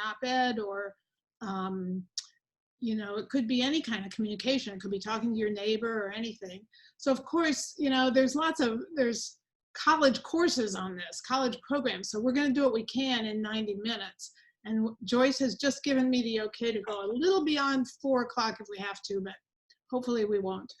op-ed, or you know, it could be any kind of communication. It could be talking to your neighbor or anything. So of course, you know, there's college courses on this, college programs. So we're going to do what we can in 90 minutes. And Joyce has just given me the okay to go a little beyond 4 o'clock if we have to, but hopefully we won't.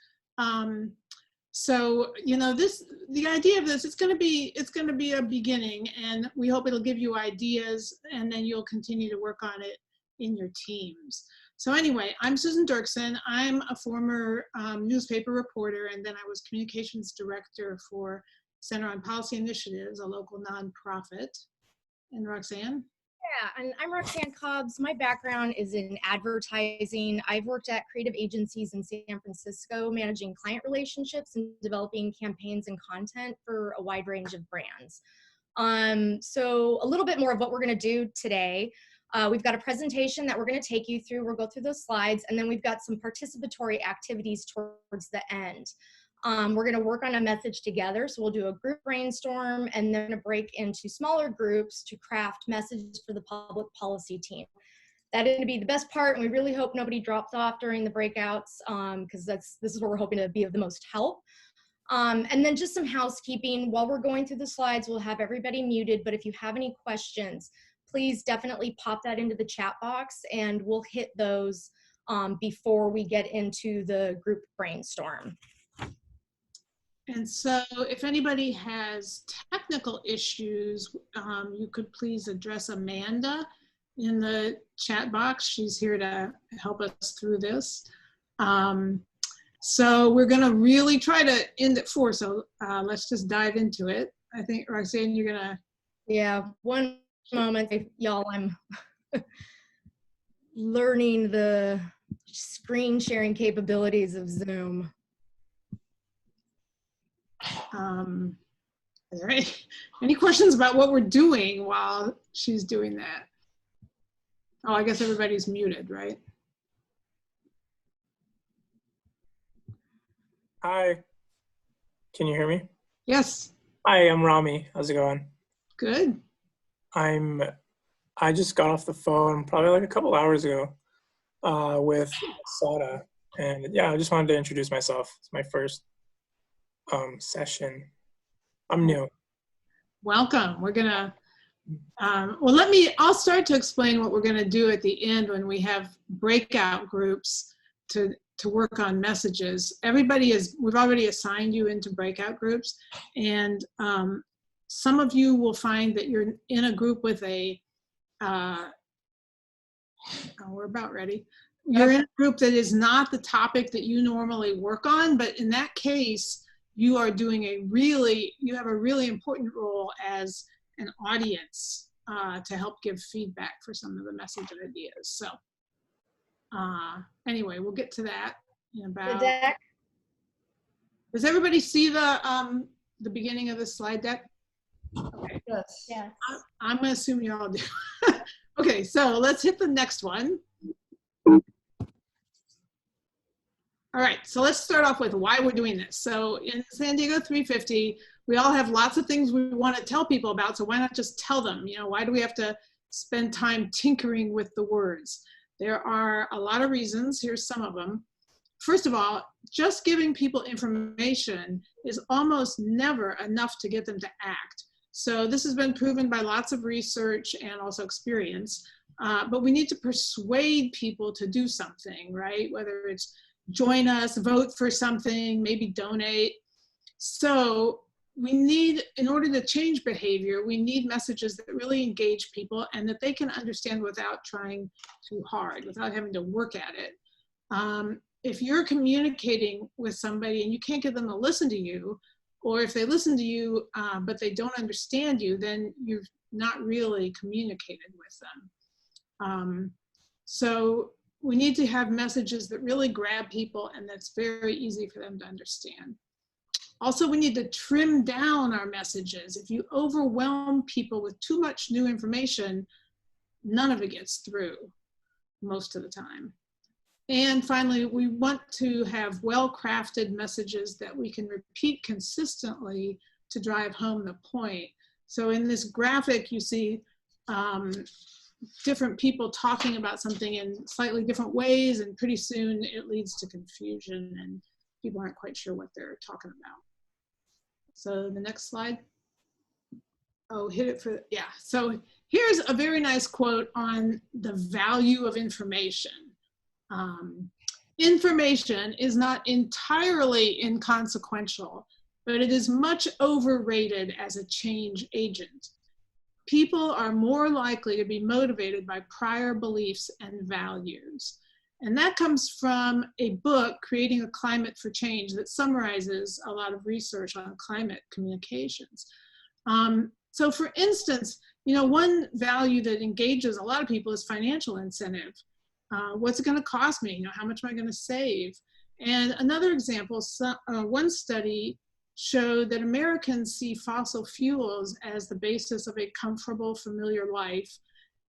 So, you know, the idea of this, it's going to be a beginning, and we hope it'll give you ideas, and then you'll continue to work on it in your teams. So anyway, I'm Susan Dirksen. I'm a former newspaper reporter, and then I was communications director for Center on Policy Initiatives, a local nonprofit. And Roxanne? Yeah, and I'm Roxanne Cobbs. My background is in advertising. I've worked at creative agencies in San Francisco, managing client relationships and developing campaigns and content for a wide range of brands. So a little bit more of what we're going to do today. We've got a presentation that we're going to take you through. We'll go through those slides, and then we've got some participatory activities towards the end. We're going to work on a message together. So we'll do a group brainstorm, and then break into smaller groups to craft messages for the public policy team. That is going to be the best part, and we really hope nobody drops off during the breakouts, because this is where we're hoping to be of the most help. And then just some housekeeping. While we're going through the slides, we'll have everybody muted, but if you have any questions, please definitely pop that into the chat box, and we'll hit those before we get into the group brainstorm. And so if anybody has technical issues, you could please address Amanda in the chat box. She's here to help us through this. So we're going to really try to end at 4. So let's just dive into it. I think, Roxanne, you're going to. Yeah, one moment, y'all. I'm learning the screen sharing capabilities of Zoom. Are there any questions about what we're doing while she's doing that? Oh, I guess everybody's muted, right? Hi, can you hear me? Yes. Hi, I'm Rami. How's it going? Good. I just got off the phone probably like a couple hours ago with Sada, and yeah, I just wanted to introduce myself. It's my first session. I'm new. Welcome. We're gonna I'll start to explain what we're gonna do at the end when we have breakout groups to work on messages. We've already assigned you into breakout groups, and some of you will find that you're in a group with a we're about ready. You're in a group that is not the topic that you normally work on, but in that case, you are doing you have a really important role as an audience to help give feedback for some of the message ideas. So anyway, we'll get to that in about. The deck. Does everybody see the beginning of the slide deck? Okay. Yes. Yeah. I'm gonna assume you all do. Okay, so let's hit the next one. All right, so let's start off with why we're doing this. So in SanDiego350, we all have lots of things we want to tell people about, so why not just tell them? You know, why do we have to spend time tinkering with the words? There are a lot of reasons. Here's some of them. First of all, just giving people information is almost never enough to get them to act. So this has been proven by lots of research and also experience, but we need to persuade people to do something, right? Whether it's join us, vote for something, maybe donate. So we need, in order to change behavior, we need messages that really engage people and that they can understand without trying too hard, without having to work at it. If you're communicating with somebody and you can't get them to listen to you, or if they listen to you but they don't understand you, then you've not really communicated with them. So we need to have messages that really grab people and that's very easy for them to understand. Also, we need to trim down our messages. If you overwhelm people with too much new information, none of it gets through most of the time. And finally, we want to have well-crafted messages that we can repeat consistently to drive home the point. So in this graphic, you see different people talking about something in slightly different ways, and pretty soon it leads to confusion and people aren't quite sure what they're talking about. So the next slide. Oh, hit it for, yeah. So here's a very nice quote on the value of information. Information is not entirely inconsequential, but it is much overrated as a change agent. People are more likely to be motivated by prior beliefs and values. And that comes from a book, Creating a Climate for Change, that summarizes a lot of research on climate communications. So for instance, you know, one value that engages a lot of people is financial incentive. What's it going to cost me? You know, how much am I going to save? And another example, one study showed that Americans see fossil fuels as the basis of a comfortable, familiar life,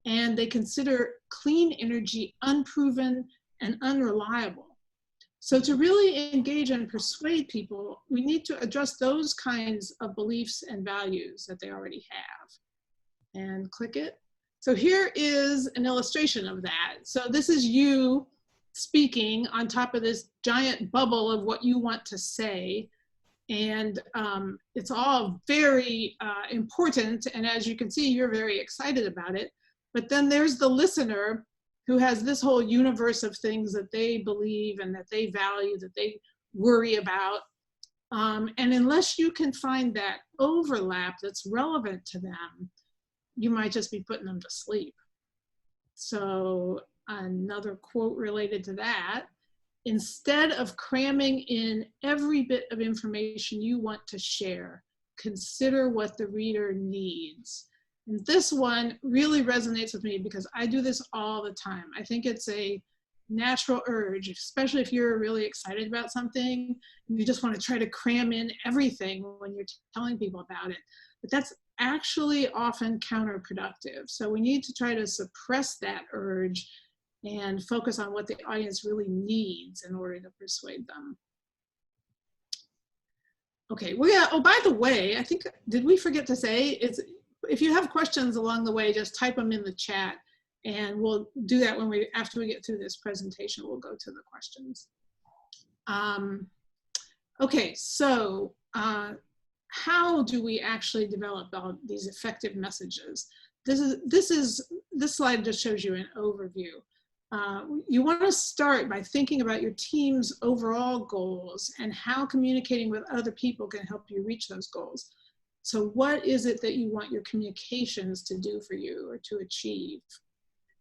and they consider clean energy unproven and unreliable. So to really engage and persuade people, we need to address those kinds of beliefs and values that they already have. And click it. So here is an illustration of that. So this is you speaking on top of this giant bubble of what you want to say. And it's all very important. And as you can see, you're very excited about it. But then there's the listener who has this whole universe of things that they believe and that they value, that they worry about. And unless you can find that overlap that's relevant to them, you might just be putting them to sleep. So another quote related to that: instead of cramming in every bit of information you want to share, consider what the reader needs. And this one really resonates with me because I do this all the time. I think it's a natural urge, especially if you're really excited about something, you just want to try to cram in everything when you're telling people about it. But that's actually often counterproductive. So we need to try to suppress that urge and focus on what the audience really needs in order to persuade them. Okay, we're gonna, oh, by the way, I think, did we forget to say, it's, if you have questions along the way, just type them in the chat, and we'll do that when we, after we get through this presentation, we'll go to the questions. Okay, so how do we actually develop all these effective messages? This slide just shows you an overview. You want to start by thinking about your team's overall goals and how communicating with other people can help you reach those goals. So what is it that you want your communications to do for you or to achieve?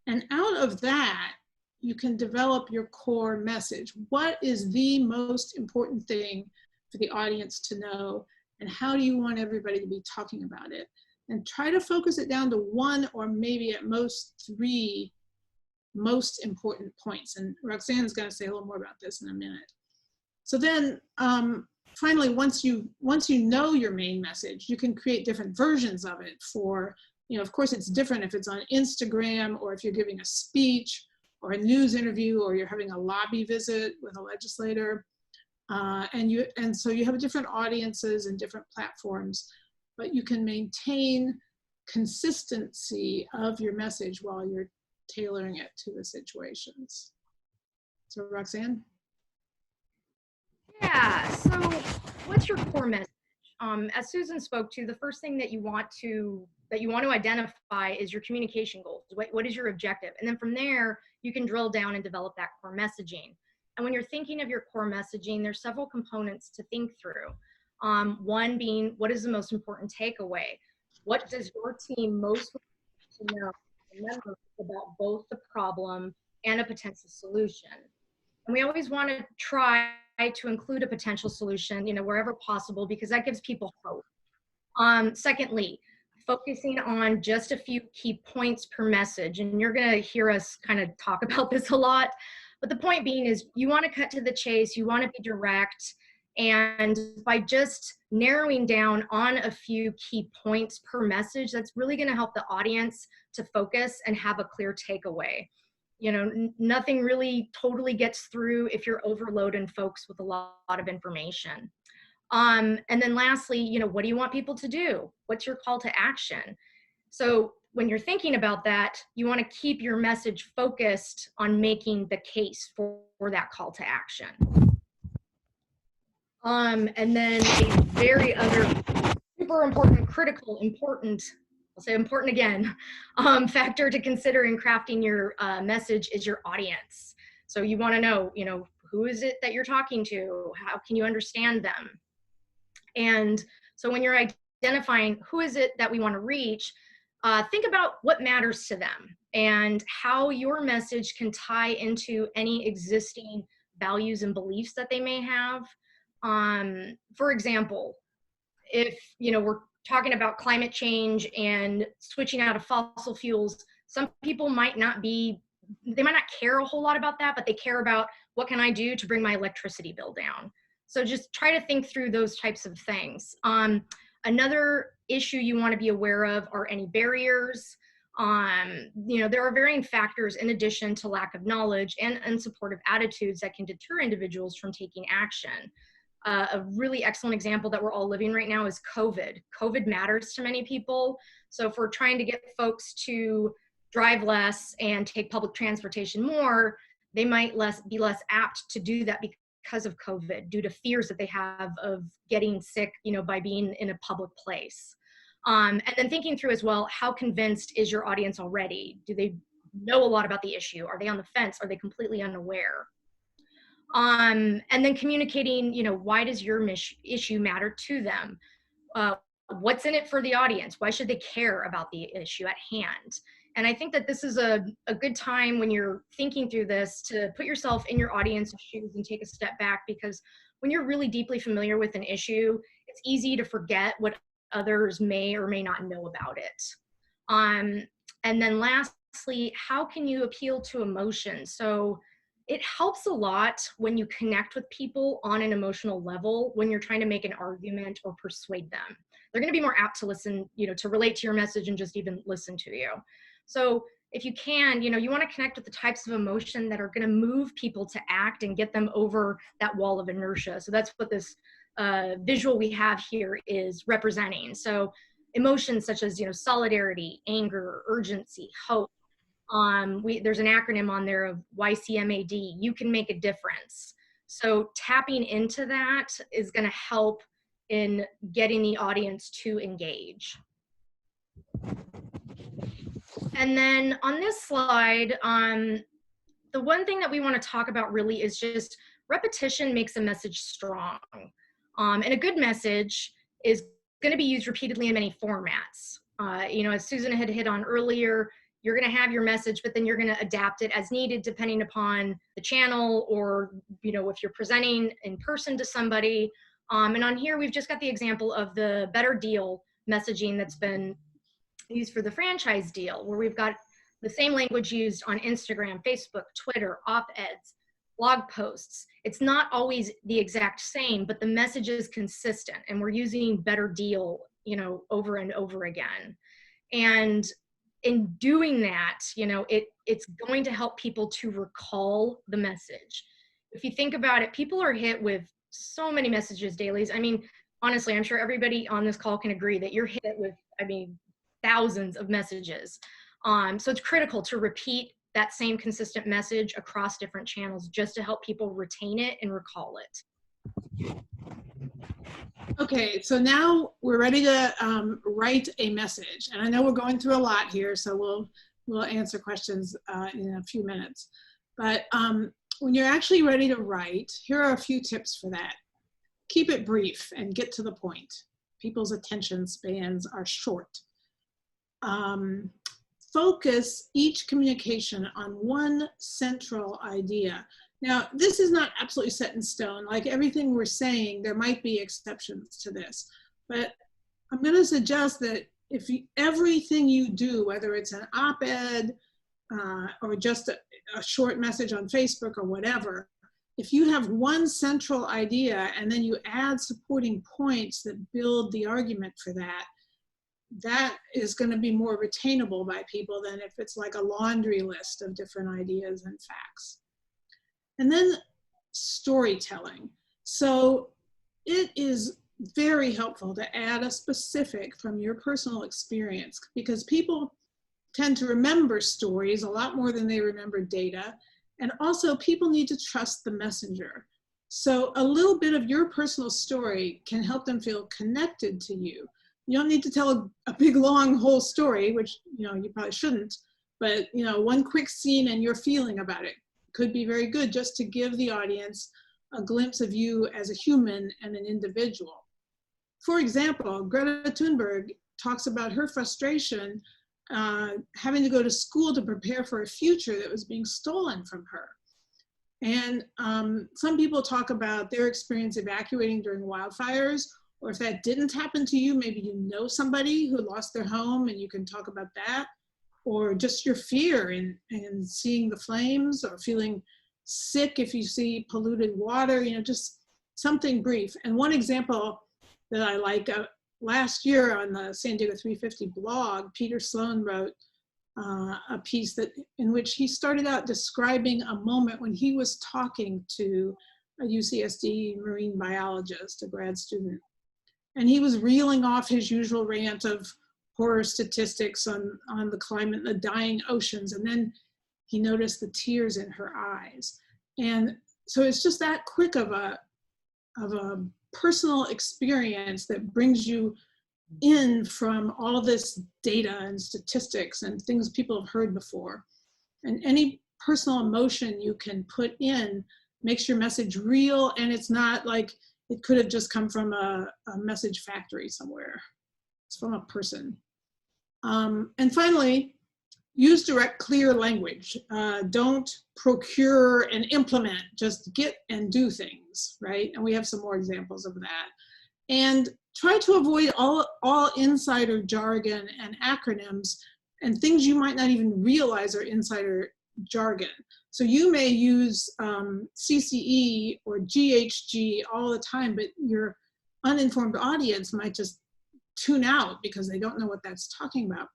And out of that, you can develop your core message. What is the most important thing for the audience to know, and how do you want everybody to be talking about it? And try to focus it down to one or maybe at most 3 most important points. And Roxanne's going to say a little more about this in a minute. So then finally, once you know your main message, you can create different versions of it for, you know, of course it's different if it's on Instagram or if you're giving a speech or a news interview or you're having a lobby visit with a legislator. And so you have different audiences and different platforms, but you can maintain consistency of your message while you're tailoring it to the situations. So Roxanne? Yeah, so what's your core message? As Susan spoke to, the first thing that you want to identify is your communication goals. What is your objective? And then from there, you can drill down and develop that core messaging. And when you're thinking of your core messaging, there's several components to think through. One being, what is the most important takeaway? What does your team most want to know about both the problem and a potential solution? And we always want to try to include a potential solution, you know, wherever possible, because that gives people hope. Secondly, focusing on just a few key points per message. And you're going to hear us kind of talk about this a lot. But the point being is you want to cut to the chase, you want to be direct, and by just narrowing down on a few key points per message, that's really going to help the audience to focus and have a clear takeaway. You know, nothing really totally gets through if you're overloading folks with a lot of information. And then lastly, you know, what do you want people to do? What's your call to action? So when you're thinking about that, you want to keep your message focused on making the case for that call to action. And then a very other super important, critical, important, I'll say important again, factor to consider in crafting your message is your audience. So you want to know, who is it that you're talking to? How can you understand them? And so when you're identifying who is it that we want to reach, think about what matters to them and how your message can tie into any existing values and beliefs that they may have. For example, if we're talking about climate change and switching out of fossil fuels, some people might not care a whole lot about that, but they care about what can I do to bring my electricity bill down. So just try to think through those types of things. Another issue you want to be aware of are any barriers. There are varying factors in addition to lack of knowledge and unsupportive attitudes that can deter individuals from taking action. A really excellent example that we're all living right now is COVID. COVID matters to many people. So if we're trying to get folks to drive less and take public transportation more, they might be less apt to do that because of COVID, due to fears that they have of getting sick, by being in a public place. And then thinking through as well, how convinced is your audience already? Do they know a lot about the issue? Are they on the fence? Are they completely unaware? And then communicating, why does your issue matter to them? What's in it for the audience? Why should they care about the issue at hand? And I think that this is a good time when you're thinking through this to put yourself in your audience's shoes and take a step back, because when you're really deeply familiar with an issue, it's easy to forget what others may or may not know about it. And then lastly, how can you appeal to emotion? So it helps a lot when you connect with people on an emotional level when you're trying to make an argument or persuade them. They're going to be more apt to listen, to relate to your message and just even listen to you. So if you can, you want to connect with the types of emotion that are going to move people to act and get them over that wall of inertia. So that's what this visual we have here is representing. So emotions such as, solidarity, anger, urgency, hope. There's an acronym on there of YCMAD, you can make a difference. So tapping into that is going to help in getting the audience to engage. And then on this slide, the one thing that we want to talk about really is just repetition makes a message strong. And a good message is going to be used repeatedly in many formats. As Susan had hit on earlier, you're going to have your message, but then you're going to adapt it as needed depending upon the channel or, if you're presenting in person to somebody. And on here, we've just got the example of the better deal messaging that's been used for the franchise deal, where we've got the same language used on Instagram, Facebook, Twitter, op-eds, blog posts. It's not always the exact same, but the message is consistent, and we're using better deal, over and over again. And in doing that, it's going to help people to recall the message. If you think about it, people are hit with so many messages daily. I mean, honestly, I'm sure everybody on this call can agree that you're hit with, thousands of messages. So it's critical to repeat that same consistent message across different channels just to help people retain it and recall it. Okay, so now we're ready to write a message. And I know we're going through a lot here, so we'll answer questions in a few minutes. But when you're actually ready to write, here are a few tips for that. Keep it brief and get to the point. People's attention spans are short. Focus each communication on one central idea. Now, this is not absolutely set in stone. Like everything we're saying, there might be exceptions to this. But I'm going to suggest that if everything you do, whether it's an op-ed or just a short message on Facebook or whatever, if you have one central idea and then you add supporting points that build the argument for that, that is going to be more retainable by people than if it's like a laundry list of different ideas and facts. And then storytelling. So it is very helpful to add a specific from your personal experience, because people tend to remember stories a lot more than they remember data. And also people need to trust the messenger. So a little bit of your personal story can help them feel connected to you. You don't need to tell a big, long, whole story, which, you know, you probably shouldn't, but, you know, one quick scene and your feeling about it could be very good, just to give the audience a glimpse of you as a human and an individual. For example, Greta Thunberg talks about her frustration having to go to school to prepare for a future that was being stolen from her. And some people talk about their experience evacuating during wildfires, or if that didn't happen to you, maybe you know somebody who lost their home and you can talk about that, or just your fear in seeing the flames, or feeling sick if you see polluted water, you know, just something brief. And one example that I like, last year on the SanDiego350 blog, Peter Sloan wrote a piece in which he started out describing a moment when he was talking to a UCSD marine biologist, a grad student. And he was reeling off his usual rant of horror statistics on the climate and the dying oceans. And then he noticed the tears in her eyes. And so it's just that quick of a personal experience that brings you in from all of this data and statistics and things people have heard before. And any personal emotion you can put in makes your message real, and it's not like it could have just come from a message factory somewhere. It's from a person. And finally, use direct, clear language. Don't procure and implement, just get and do things, right? And we have some more examples of that. And try to avoid all insider jargon and acronyms and things you might not even realize are insider jargon. So you may use CCE or GHG all the time, but your uninformed audience might just tune out because they don't know what that's talking about.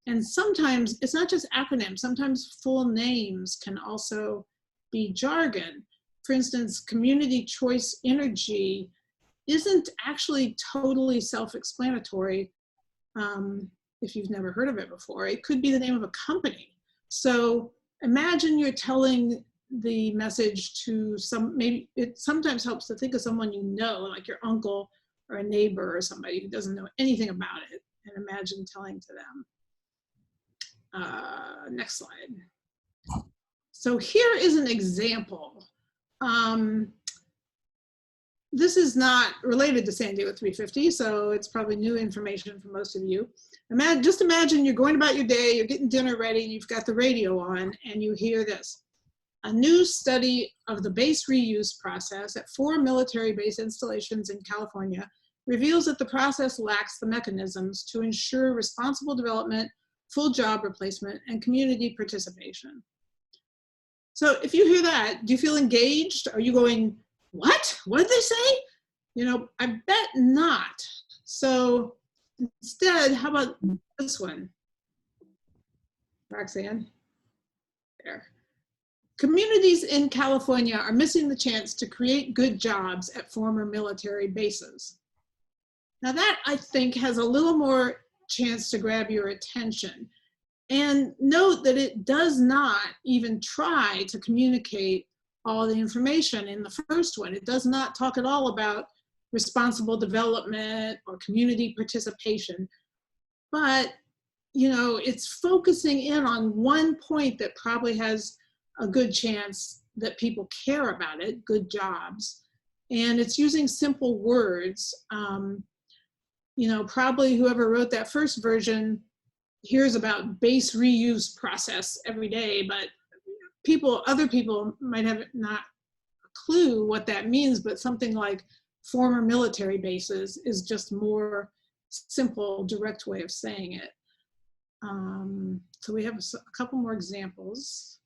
And sometimes it's not just acronyms, sometimes full names can also be jargon. For instance, community choice energy isn't actually totally self-explanatory if you've never heard of it before. It could be the name of a company. So imagine you're telling the message to maybe it sometimes helps to think of someone you know, like your uncle or a neighbor or somebody who doesn't know anything about it, and imagine telling to them. Next slide. So here is an example. This is not related to SanDiego350, so it's probably new information for most of you. Just imagine you're going about your day, you're getting dinner ready, and you've got the radio on, and you hear this. A new study of the base reuse process at 4 military base installations in California reveals that the process lacks the mechanisms to ensure responsible development, full job replacement, and community participation. So if you hear that, do you feel engaged? Are you going, what? What did they say? You know, I bet not. So instead, how about this one? Roxanne, there. Communities in California are missing the chance to create good jobs at former military bases. Now that, I think, has a little more chance to grab your attention. And note that it does not even try to communicate all the information in the first one. It does not talk at all about responsible development or community participation. But, you know, it's focusing in on one point that probably has a good chance that people care about it, good jobs. And it's using simple words. You know, probably whoever wrote that first version hears about base reuse process every day, but other people might have not a clue what that means, but something like former military bases is just more simple, direct way of saying it. So we have a couple more examples.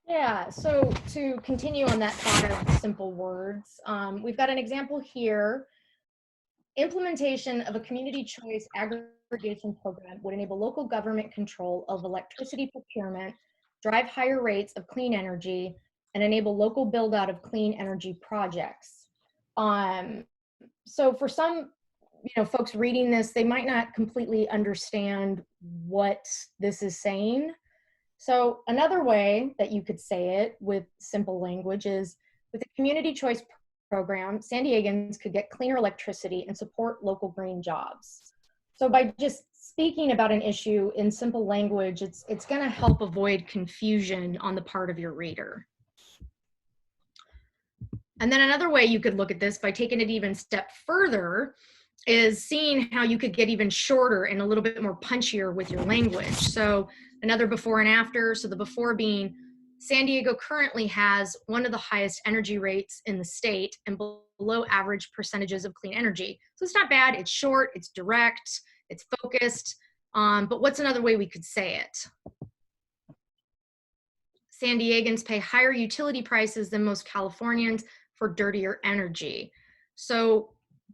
Yeah, so to continue on that thought of simple words, we've got an example here. Implementation of a community choice aggregation program would enable local government control of electricity procurement, drive higher rates of clean energy, and enable local build out of clean energy projects. So for some folks reading this, they might not completely understand what this is saying. So another way that you could say it with simple language is, with the community choice program, San Diegans could get cleaner electricity and support local green jobs. So by just speaking about an issue in simple language, it's going to help avoid confusion on the part of your reader. And then another way you could look at this, by taking it even a step further, is seeing how you could get even shorter and a little bit more punchier with your language. So another before and after. So the before being, San Diego currently has one of the highest energy rates in the state and below average percentages of clean energy. So it's not bad, it's short, it's direct, it's focused. But what's another way we could say it? San Diegans pay higher utility prices than most Californians for dirtier energy. So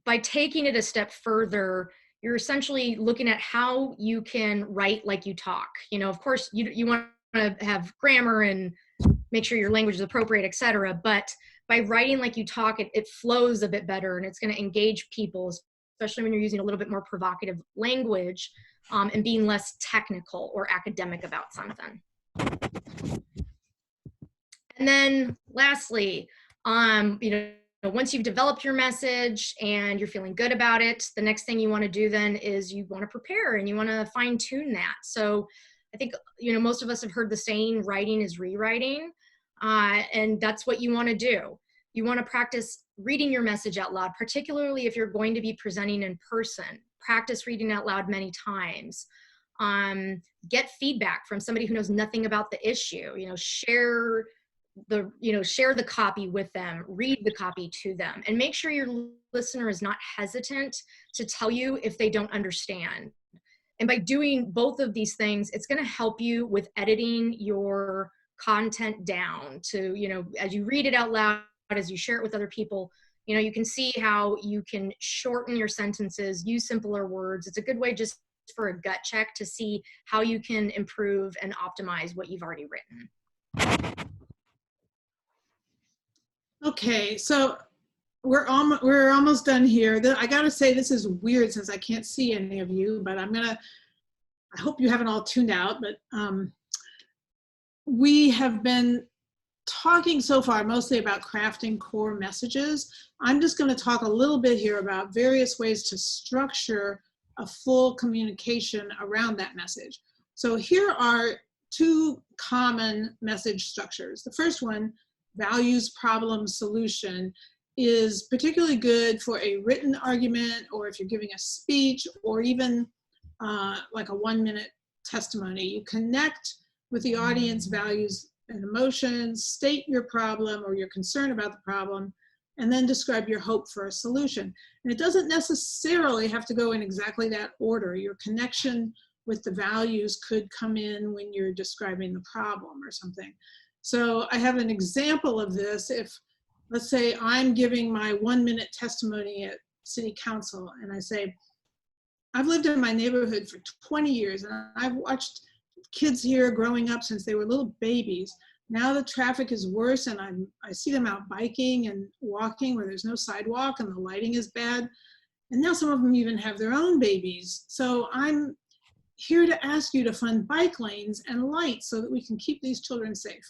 by taking it a step further, you're essentially looking at how you can write like you talk. Of course, you want to have grammar and make sure your language is appropriate, etc. But by writing like you talk, it flows a bit better, and it's going to engage people, especially when you're using a little bit more provocative language and being less technical or academic about something. And then lastly, once you've developed your message and you're feeling good about it, the next thing you want to do then is you want to prepare and you want to fine tune that. So I think, most of us have heard the saying, writing is rewriting. And that's what you want to do. You want to practice reading your message out loud, particularly if you're going to be presenting in person. Practice reading out loud many times. Get feedback from somebody who knows nothing about the issue. Share the copy with them, read the copy to them, and make sure your listener is not hesitant to tell you if they don't understand. And by doing both of these things, it's going to help you with editing your content down to, as you read it out loud, as you share it with other people, you can see how you can shorten your sentences, use simpler words. It's a good way just for a gut check to see how you can improve and optimize what you've already written. Okay, so we're almost done here. I gotta say, this is weird since I can't see any of you, but I hope you haven't all tuned out, but we have been talking so far mostly about crafting core messages. I'm just going to talk a little bit here about various ways to structure a full communication around that message. So here are two common message structures. The first one, values, problem, solution, is particularly good for a written argument, or if you're giving a speech, or even like a 1-minute testimony. You connect with the audience values and emotions, state your problem or your concern about the problem, and then describe your hope for a solution. And it doesn't necessarily have to go in exactly that order. Your connection with the values could come in when you're describing the problem or something. So I have an example of this. If, let's say, I'm giving my 1-minute testimony at City Council, and I say, I've lived in my neighborhood for 20 years, and I've watched kids here growing up since they were little babies. Now the traffic is worse, and I see them out biking and walking where there's no sidewalk and the lighting is bad. And now some of them even have their own babies. So I'm here to ask you to fund bike lanes and lights so that we can keep these children safe.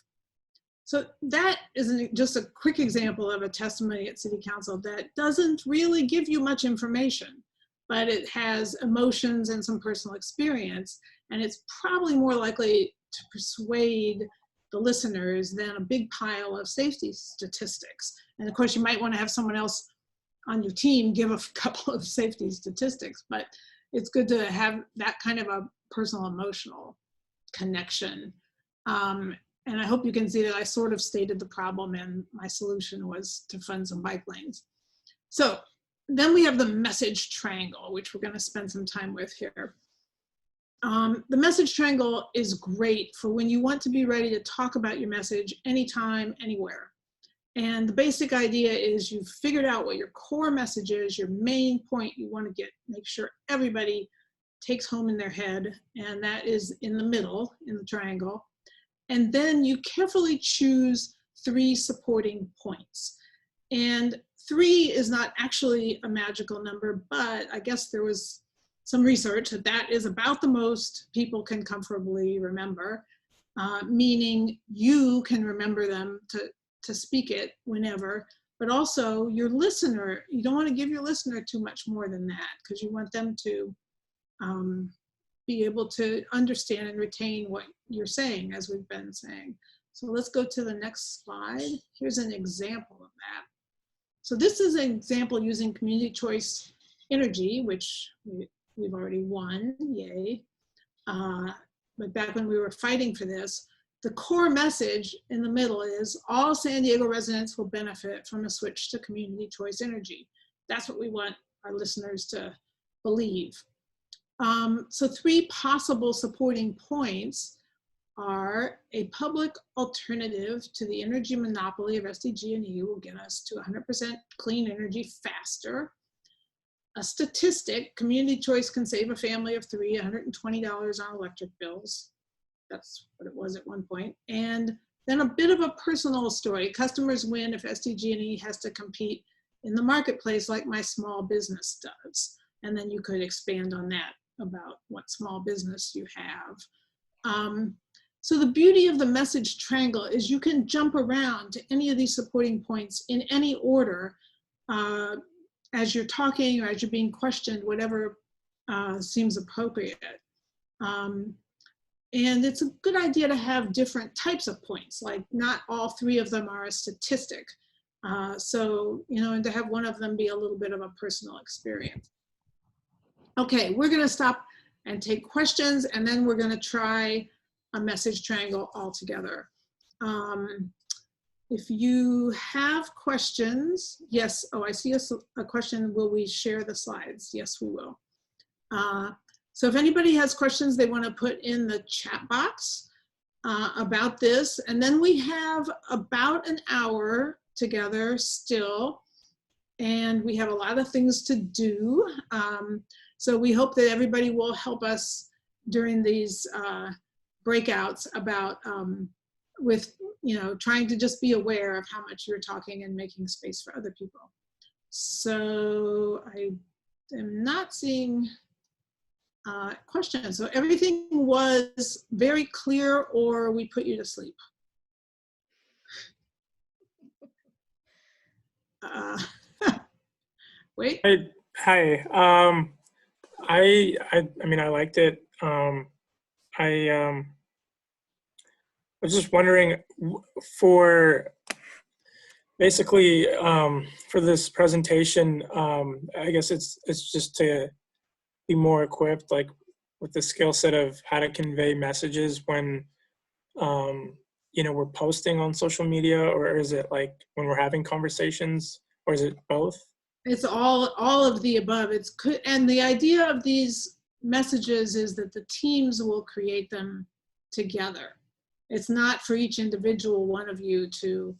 So that is just a quick example of a testimony at City Council that doesn't really give you much information, but it has emotions and some personal experience, and it's probably more likely to persuade the listeners than a big pile of safety statistics. And of course, you might want to have someone else on your team give a couple of safety statistics, but it's good to have that kind of a personal emotional connection. And I hope you can see that I sort of stated the problem, and my solution was to fund some bike lanes. So then we have the message triangle, which we're going to spend some time with here. The message triangle is great for when you want to be ready to talk about your message anytime, anywhere. And the basic idea is you've figured out what your core message is, your main point you want to make sure everybody takes home in their head, and that is in the middle, in the triangle. And then you carefully choose 3 supporting points. And 3 is not actually a magical number, but I guess there was some research that that is about the most people can comfortably remember, meaning you can remember them to speak it whenever, but also your listener, you don't want to give your listener too much more than that, because you want them to be able to understand and retain what you're saying, as we've been saying. So let's go to the next slide. Here's an example of that. So this is an example using community choice energy, which we've already won, yay. But back when we were fighting for this, the core message in the middle is all San Diego residents will benefit from a switch to community choice energy. That's what we want our listeners to believe. So 3 possible supporting points are: a public alternative to the energy monopoly of SDG&E will get us to 100% clean energy faster. A statistic, community choice can save a family of 3 $120 on electric bills. That's what it was at one point. And then a bit of a personal story. Customers win if SDG&E has to compete in the marketplace like my small business does. And then you could expand on that about what small business you have. So the beauty of the message triangle is you can jump around to any of these supporting points in any order as you're talking or as you're being questioned, whatever seems appropriate. And it's a good idea to have different types of points, like not all 3 of them are a statistic. So, you know, and to have one of them be a little bit of a personal experience. Okay, we're gonna stop and take questions, and then we're gonna try a message triangle all together. If you have questions, yes, oh, I see a question, will we share the slides? Yes, we will. So if anybody has questions they wanna put in the chat box about this, and then we have about an hour together still, and we have a lot of things to do. So we hope that everybody will help us during these breakouts about with, you know, trying to just be aware of how much you're talking and making space for other people. So I am not seeing questions. So everything was very clear, or we put you to sleep? Wait. Hi. I mean, I liked it. I was just wondering, for basically for this presentation, I guess it's just to be more equipped, like with the skill set of how to convey messages when you know, we're posting on social media, or is it like when we're having conversations, or is it both? It's all of the above. And the idea of these messages is that the teams will create them together. It's not for each individual one of you to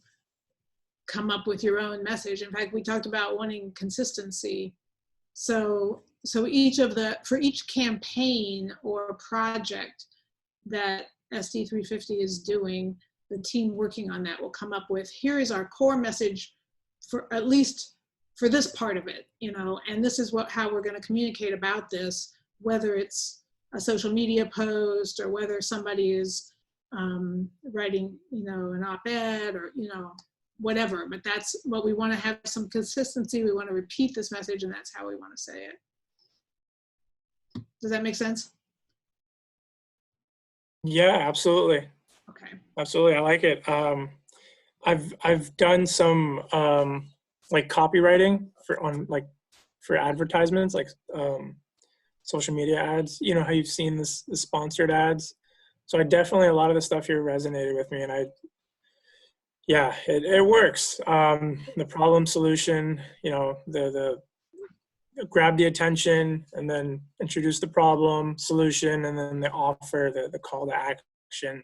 come up with your own message. In fact, we talked about wanting consistency. So for each campaign or project that SD350 is doing, the team working on that will come up with, here is our core message for at least for this part of it, you know, and this is how we're going to communicate about this, whether it's a social media post or whether somebody is writing, you know, an op-ed or, you know, whatever. But that's what we want to have, some consistency. We want to repeat this message, and that's how we want to say it. Does that make sense? Yeah, absolutely. Okay. Absolutely, I like it. I've done some like copywriting for advertisements, like social media ads. You know how you've seen the sponsored ads. So a lot of the stuff here resonated with me, and it works. The problem solution, you know, the grab the attention and then introduce the problem solution, and then the offer, the call to action,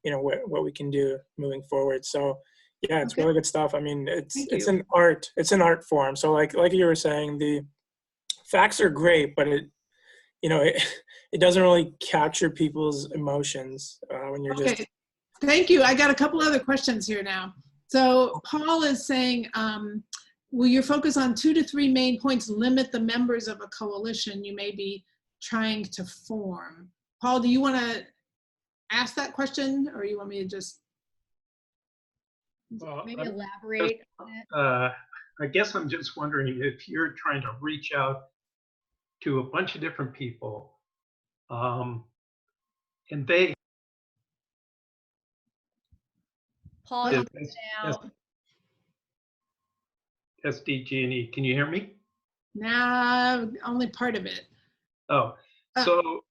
you know, what we can do moving forward. So yeah, it's really good stuff. I mean, it's an art form. So like you were saying, the facts are great, but it doesn't really capture people's emotions when you're just. Thank you. I got a couple other questions here now. So Paul is saying will your focus on 2 to 3 main points limit the members of a coalition you may be trying to form? Paul, do you want to ask that question, or you want me to just maybe elaborate on it? I guess I'm just wondering if you're trying to reach out to a bunch of different people, and they Paul, you can stay out. SDG&E, can you hear me? Nah, only part of it. Oh, so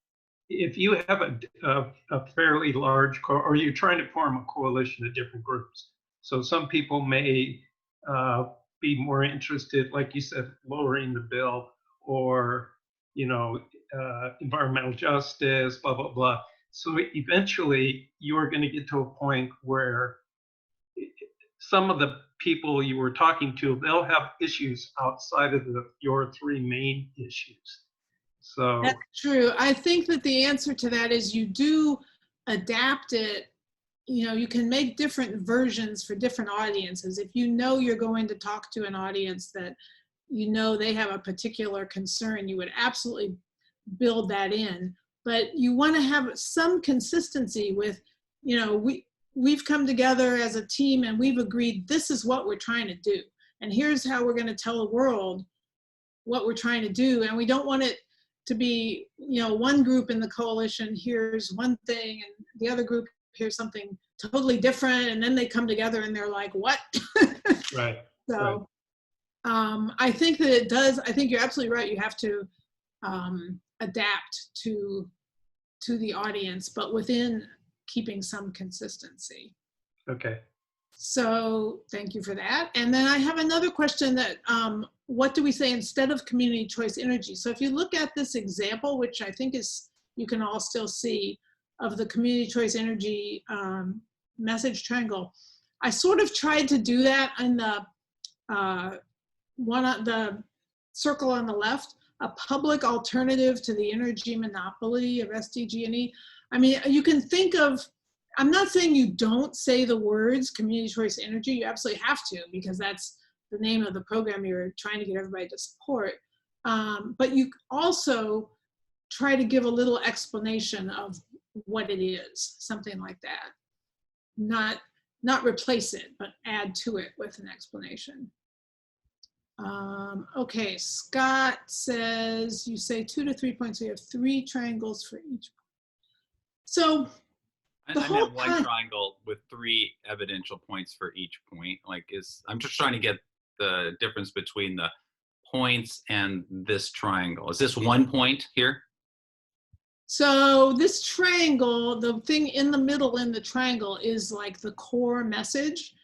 if you have a fairly large, or you're trying to form a coalition of different groups, so some people may be more interested, like you said, lowering the bill, or environmental justice, blah blah blah. So eventually, you're going to get to a point where some of the people you were talking to, they'll have issues outside of your 3 main issues. So that's true. I think that the answer to that is you do adapt it. You can make different versions for different audiences. If you know you're going to talk to an audience that they have a particular concern, you would absolutely build that in. But you want to have some consistency with, we've come together as a team and we've agreed this is what we're trying to do. And here's how we're going to tell the world what we're trying to do. And we don't want it to be, one group in the coalition hears one thing and the other group hears something totally different. And then they come together and they're like, what? Right. So I think that it does. I think you're absolutely right. You have to adapt to the audience, but within keeping some consistency. Okay. So thank you for that. And then I have another question that, what do we say instead of community choice energy? So if you look at this example, which I think you can all still see, of the community choice energy message triangle, I sort of tried to do that in the the circle on the left, a public alternative to the energy monopoly of SDG&E. I mean, you can think of, I'm not saying you don't say the words community choice energy, you absolutely have to, because that's the name of the program you're trying to get everybody to support. But you also try to give a little explanation of what it is, something like that. Not replace it, but add to it with an explanation. Okay, Scott says, you say 2 to 3 points, so you have 3 triangles for each. So I meant one triangle with 3 evidential points for each point. I'm just trying to get the difference between the points and this triangle. Is this 1 point here? So this triangle, the thing in the middle in the triangle is like the core message,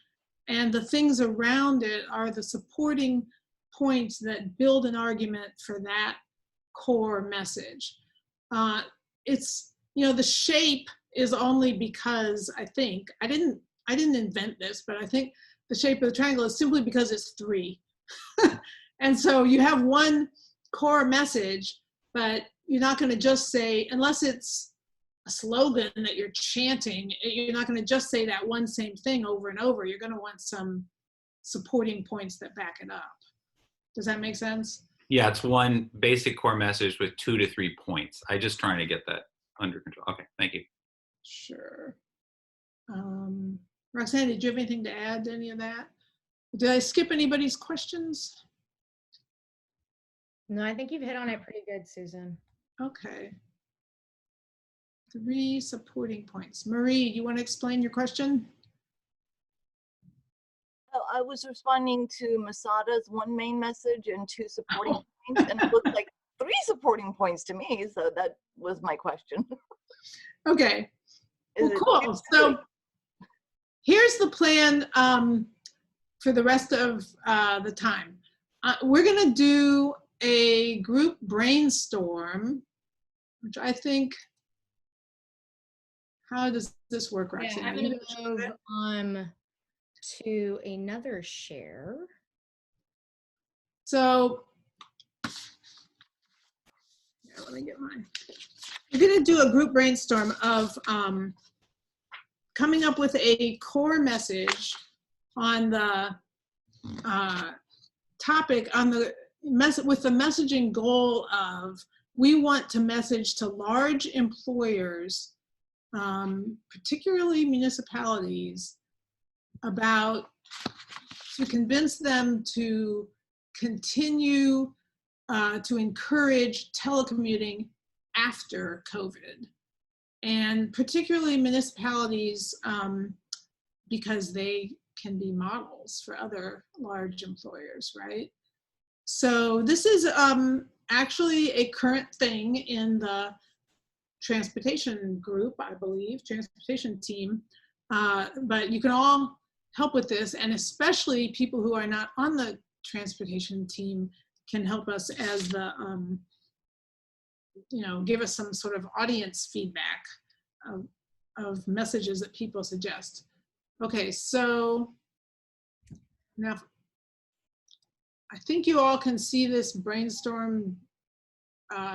and the things around it are the supporting points that build an argument for that core message. It's, the shape is only because I think, I didn't invent this, but I think the shape of the triangle is simply because it's 3. And so you have one core message, but you're not going to just say, unless it's a slogan that you're chanting, you're not going to just say that one same thing over and over. You're going to want some supporting points that back it up. Does that make sense? Yeah, it's one basic core message with 2 to 3 points. I'm just trying to get that under control. Okay, thank you. Sure. Roxanne, did you have anything to add to any of that? Did I skip anybody's questions? No, I think you've hit on it pretty good, Susan. Okay. 3 supporting points. Marie, you want to explain your question? Oh, I was responding to Masada's 1 main message and 2 supporting points, and it looked like 3 supporting points to me, so that was my question. Okay. Well, cool. So here's the plan for the rest of the time. We're going to do a group brainstorm, which I think, how does this work, Roxanne? Yeah, I'm going to move on to another share. So, here, let me get mine. We're going to do a group brainstorm of coming up with a core message on the topic on the with the messaging goal of, we want to message to large employers, particularly municipalities, about, to convince them to continue to encourage telecommuting after COVID. And particularly municipalities, because they can be models for other large employers, right? So this is actually a current thing in the transportation group, I believe, transportation team. But you can all help with this, and especially people who are not on the transportation team can help us as the, give us some sort of audience feedback of messages that people suggest. Okay, so now I think you all can see this brainstorm.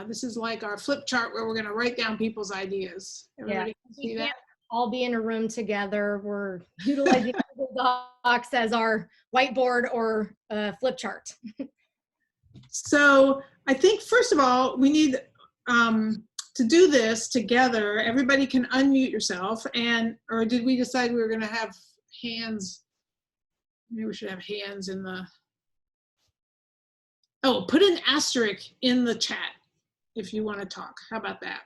This is like our flip chart where we're going to write down people's ideas. Everybody can see that? All be in a room together. We're utilizing Google Docs as our whiteboard or flip chart. So I think, first of all, we need to do this together. Everybody can unmute yourself, or did we decide we were going to have hands? Maybe we should have hands in the, put an asterisk in the chat if you want to talk. How about that?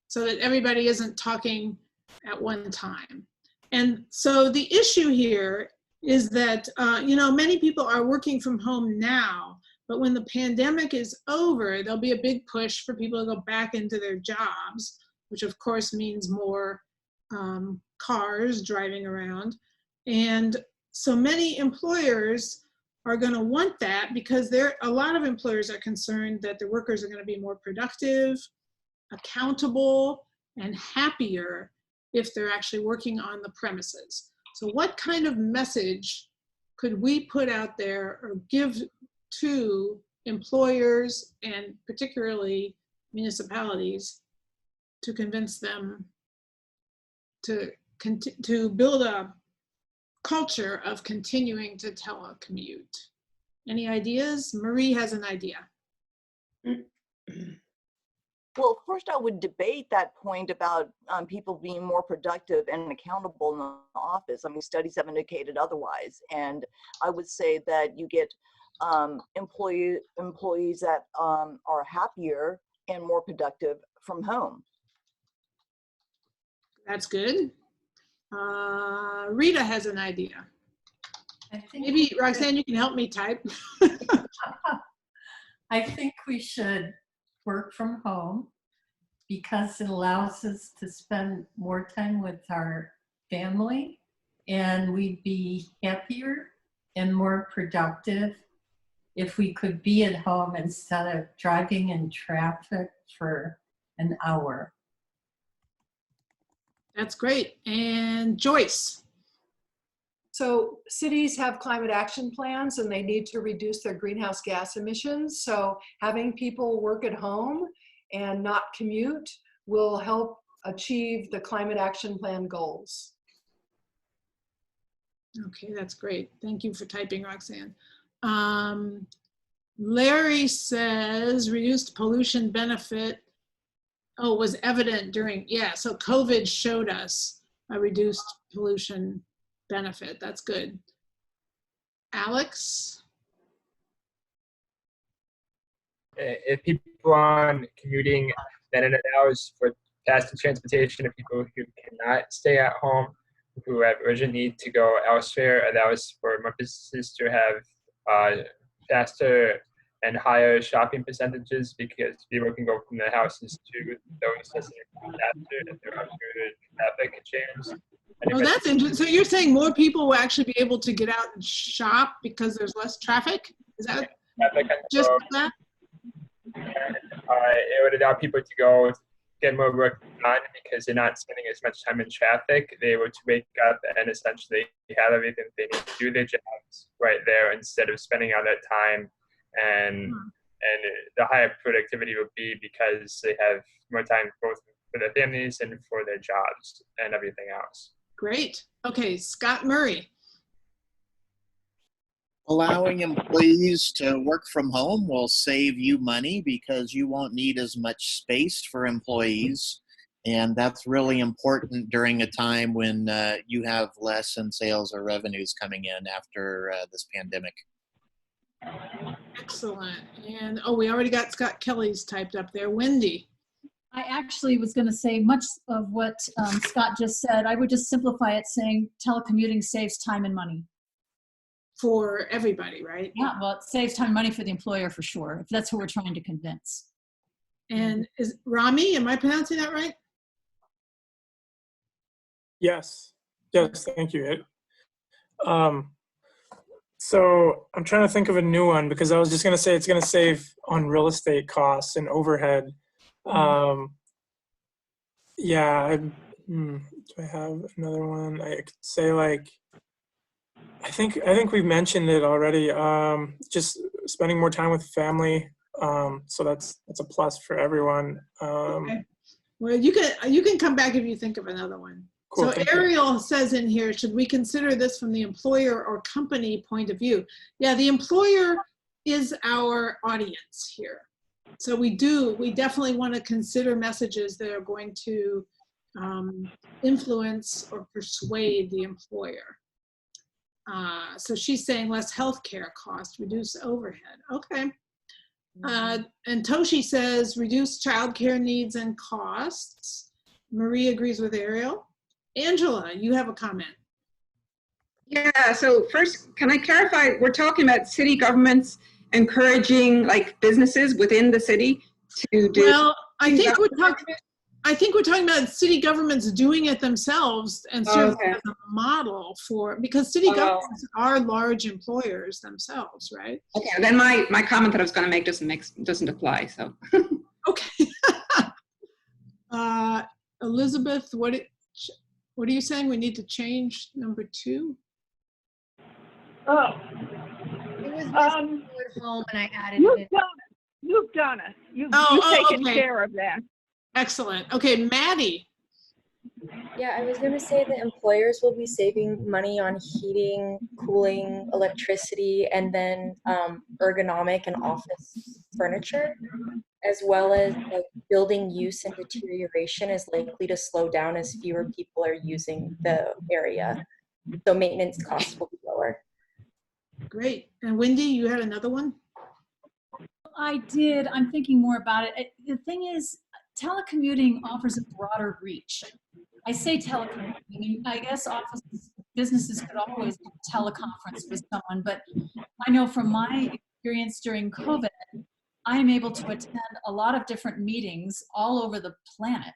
So that everybody isn't talking at one time. And so the issue here is that, many people are working from home now, but when the pandemic is over, there'll be a big push for people to go back into their jobs, which of course means more cars driving around. And so many employers are going to want that, because a lot of employers are concerned that their workers are going to be more productive, accountable, and happier if they're actually working on the premises. So what kind of message could we put out there or give to employers, and particularly municipalities, to convince them to build a culture of continuing to telecommute? Any ideas? Marie has an idea. Well, first I would debate that point about people being more productive and accountable in the office. I mean, studies have indicated otherwise. And I would say that you get employees that are happier and more productive from home. That's good. Rita has an idea. I think Maybe Roxanne, you can help me type. I think we should work from home because it allows us to spend more time with our family, and we'd be happier and more productive if we could be at home instead of driving in traffic for an hour. That's great. And Joyce? So cities have climate action plans and they need to reduce their greenhouse gas emissions. So having people work at home and not commute will help achieve the climate action plan goals. Okay, that's great. Thank you for typing, Roxanne. Larry says reduced pollution benefit was evident during, so COVID showed us a reduced pollution benefit. That's good. Alex? If people on commuting then it allows for faster transportation of people who cannot stay at home, who have urgent need to go elsewhere, allows for more businesses to have faster and higher shopping percentages because people can go from their houses to those destinations faster and there are good traffic jams. Oh, that's interesting. So you're saying more people will actually be able to get out and shop because there's less traffic? Is that just that? And, it would allow people to go get more work done because they're not spending as much time in traffic. They're able to wake up and essentially have everything they need to do their jobs right there instead of spending all that time. And the higher productivity will be because they have more time both for their families and for their jobs and everything else. Great. Okay, Scott Murray. Allowing employees to work from home will save you money because you won't need as much space for employees. And that's really important during a time when you have less in sales or revenues coming in after this pandemic. Excellent. And oh, we already got Scott Kelly's typed up there. Wendy. I actually was going to say much of what Scott just said. I would just simplify it saying telecommuting saves time and money. For everybody, right? Yeah, well, it saves time and money for the employer for sure, if that's who we're trying to convince. And is Rami, am I pronouncing that right? Yes. Yes, thank you. So I'm trying to think of a new one because I was just going to say it's going to save on real estate costs and overhead. Yeah, do I have another one? I could say like, I think we've mentioned it already. Just spending more time with family. So that's a plus for everyone. Okay. Well, you can come back if you think of another one. Cool, So Ariel says in here, should we consider this from the employer or company point of view? Yeah, the employer is our audience here. So we definitely want to consider messages that are going to influence or persuade the employer. So she's saying less healthcare cost, reduce overhead. Okay. And Toshi says reduce childcare needs and costs. Marie agrees with Ariel. Angela, you have a comment. Yeah, so first, can I clarify, we're talking about city governments encouraging like businesses within the city to do. Well, I think we're talking about city governments doing it themselves and serving as a model for, because city governments are large employers themselves, right? Okay, then my comment that I was going to make doesn't apply. So. Okay. Elizabeth, what are you saying? We need to change number 2? Oh. It was home and I added it. You've done it. You've taken care of that. Excellent. Okay, Maddie. Yeah, I was going to say that employers will be saving money on heating, cooling, electricity, and then ergonomic and office furniture, as well as like building use and deterioration is likely to slow down as fewer people are using the area. So maintenance costs will be lower. Great. And Wendy, you had another one? I did. I'm thinking more about it. The thing is, telecommuting offers a broader reach. I say telecommuting. I guess businesses could always do a teleconference with someone, but I know from my experience during COVID, I am able to attend a lot of different meetings all over the planet,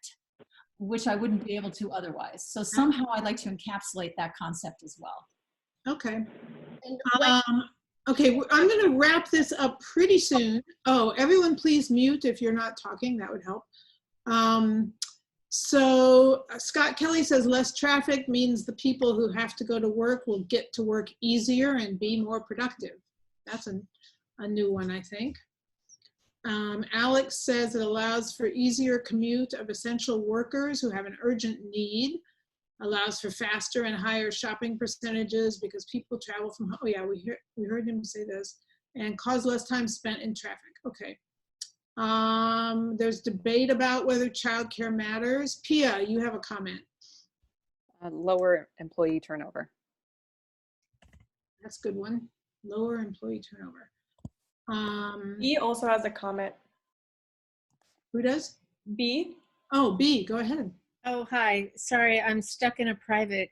which I wouldn't be able to otherwise. So somehow I'd like to encapsulate that concept as well. Okay. Okay, I'm going to wrap this up pretty soon. Oh, everyone please mute if you're not talking. That would help. So Scott Kelly says less traffic means the people who have to go to work will get to work easier and be more productive. That's a new one, I think. Alex says it allows for easier commute of essential workers who have an urgent need, allows for faster and higher shopping percentages because people travel from home. Oh yeah, we heard him say this, and cause less time spent in traffic. Okay. There's debate about whether childcare matters. Pia, you have a comment. Lower employee turnover. That's a good one. Lower employee turnover. B also has a comment. Who does? B. Oh, B, go ahead. Oh, hi. Sorry, I'm stuck in a private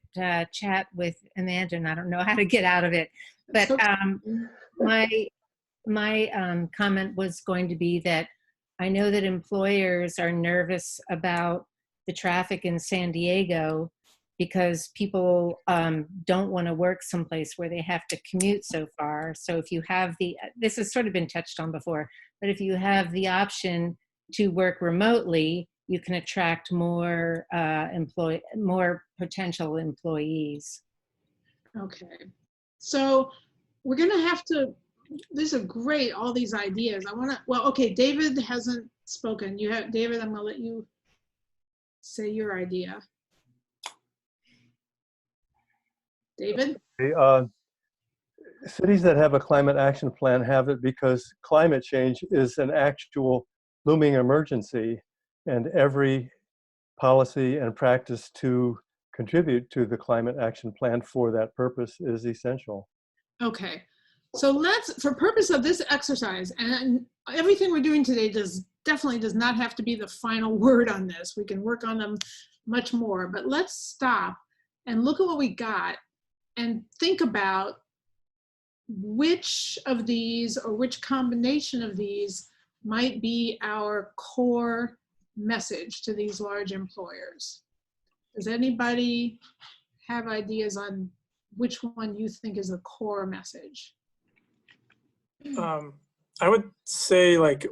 chat with Amanda and I don't know how to get out of it. But my comment was going to be that I know that employers are nervous about the traffic in San Diego because people don't want to work someplace where they have to commute so far. So if you have this has sort of been touched on before, but if you have the option to work remotely, you can attract more potential employees. Okay, so we're gonna have to, these are great, all these ideas. Okay, David hasn't spoken. David, I'm gonna let you say your idea. David? cities that have a climate action plan have it because climate change is an actual looming emergency, and every policy and practice to contribute to the climate action plan for that purpose is essential. Okay, so let's, for purpose of this exercise, and everything we're doing today definitely does not have to be the final word on this. We can work on them much more, but let's stop and look at what we got and think about which of these or which combination of these might be our core message to these large employers. Does anybody have ideas on which one you think is the core message? I would say like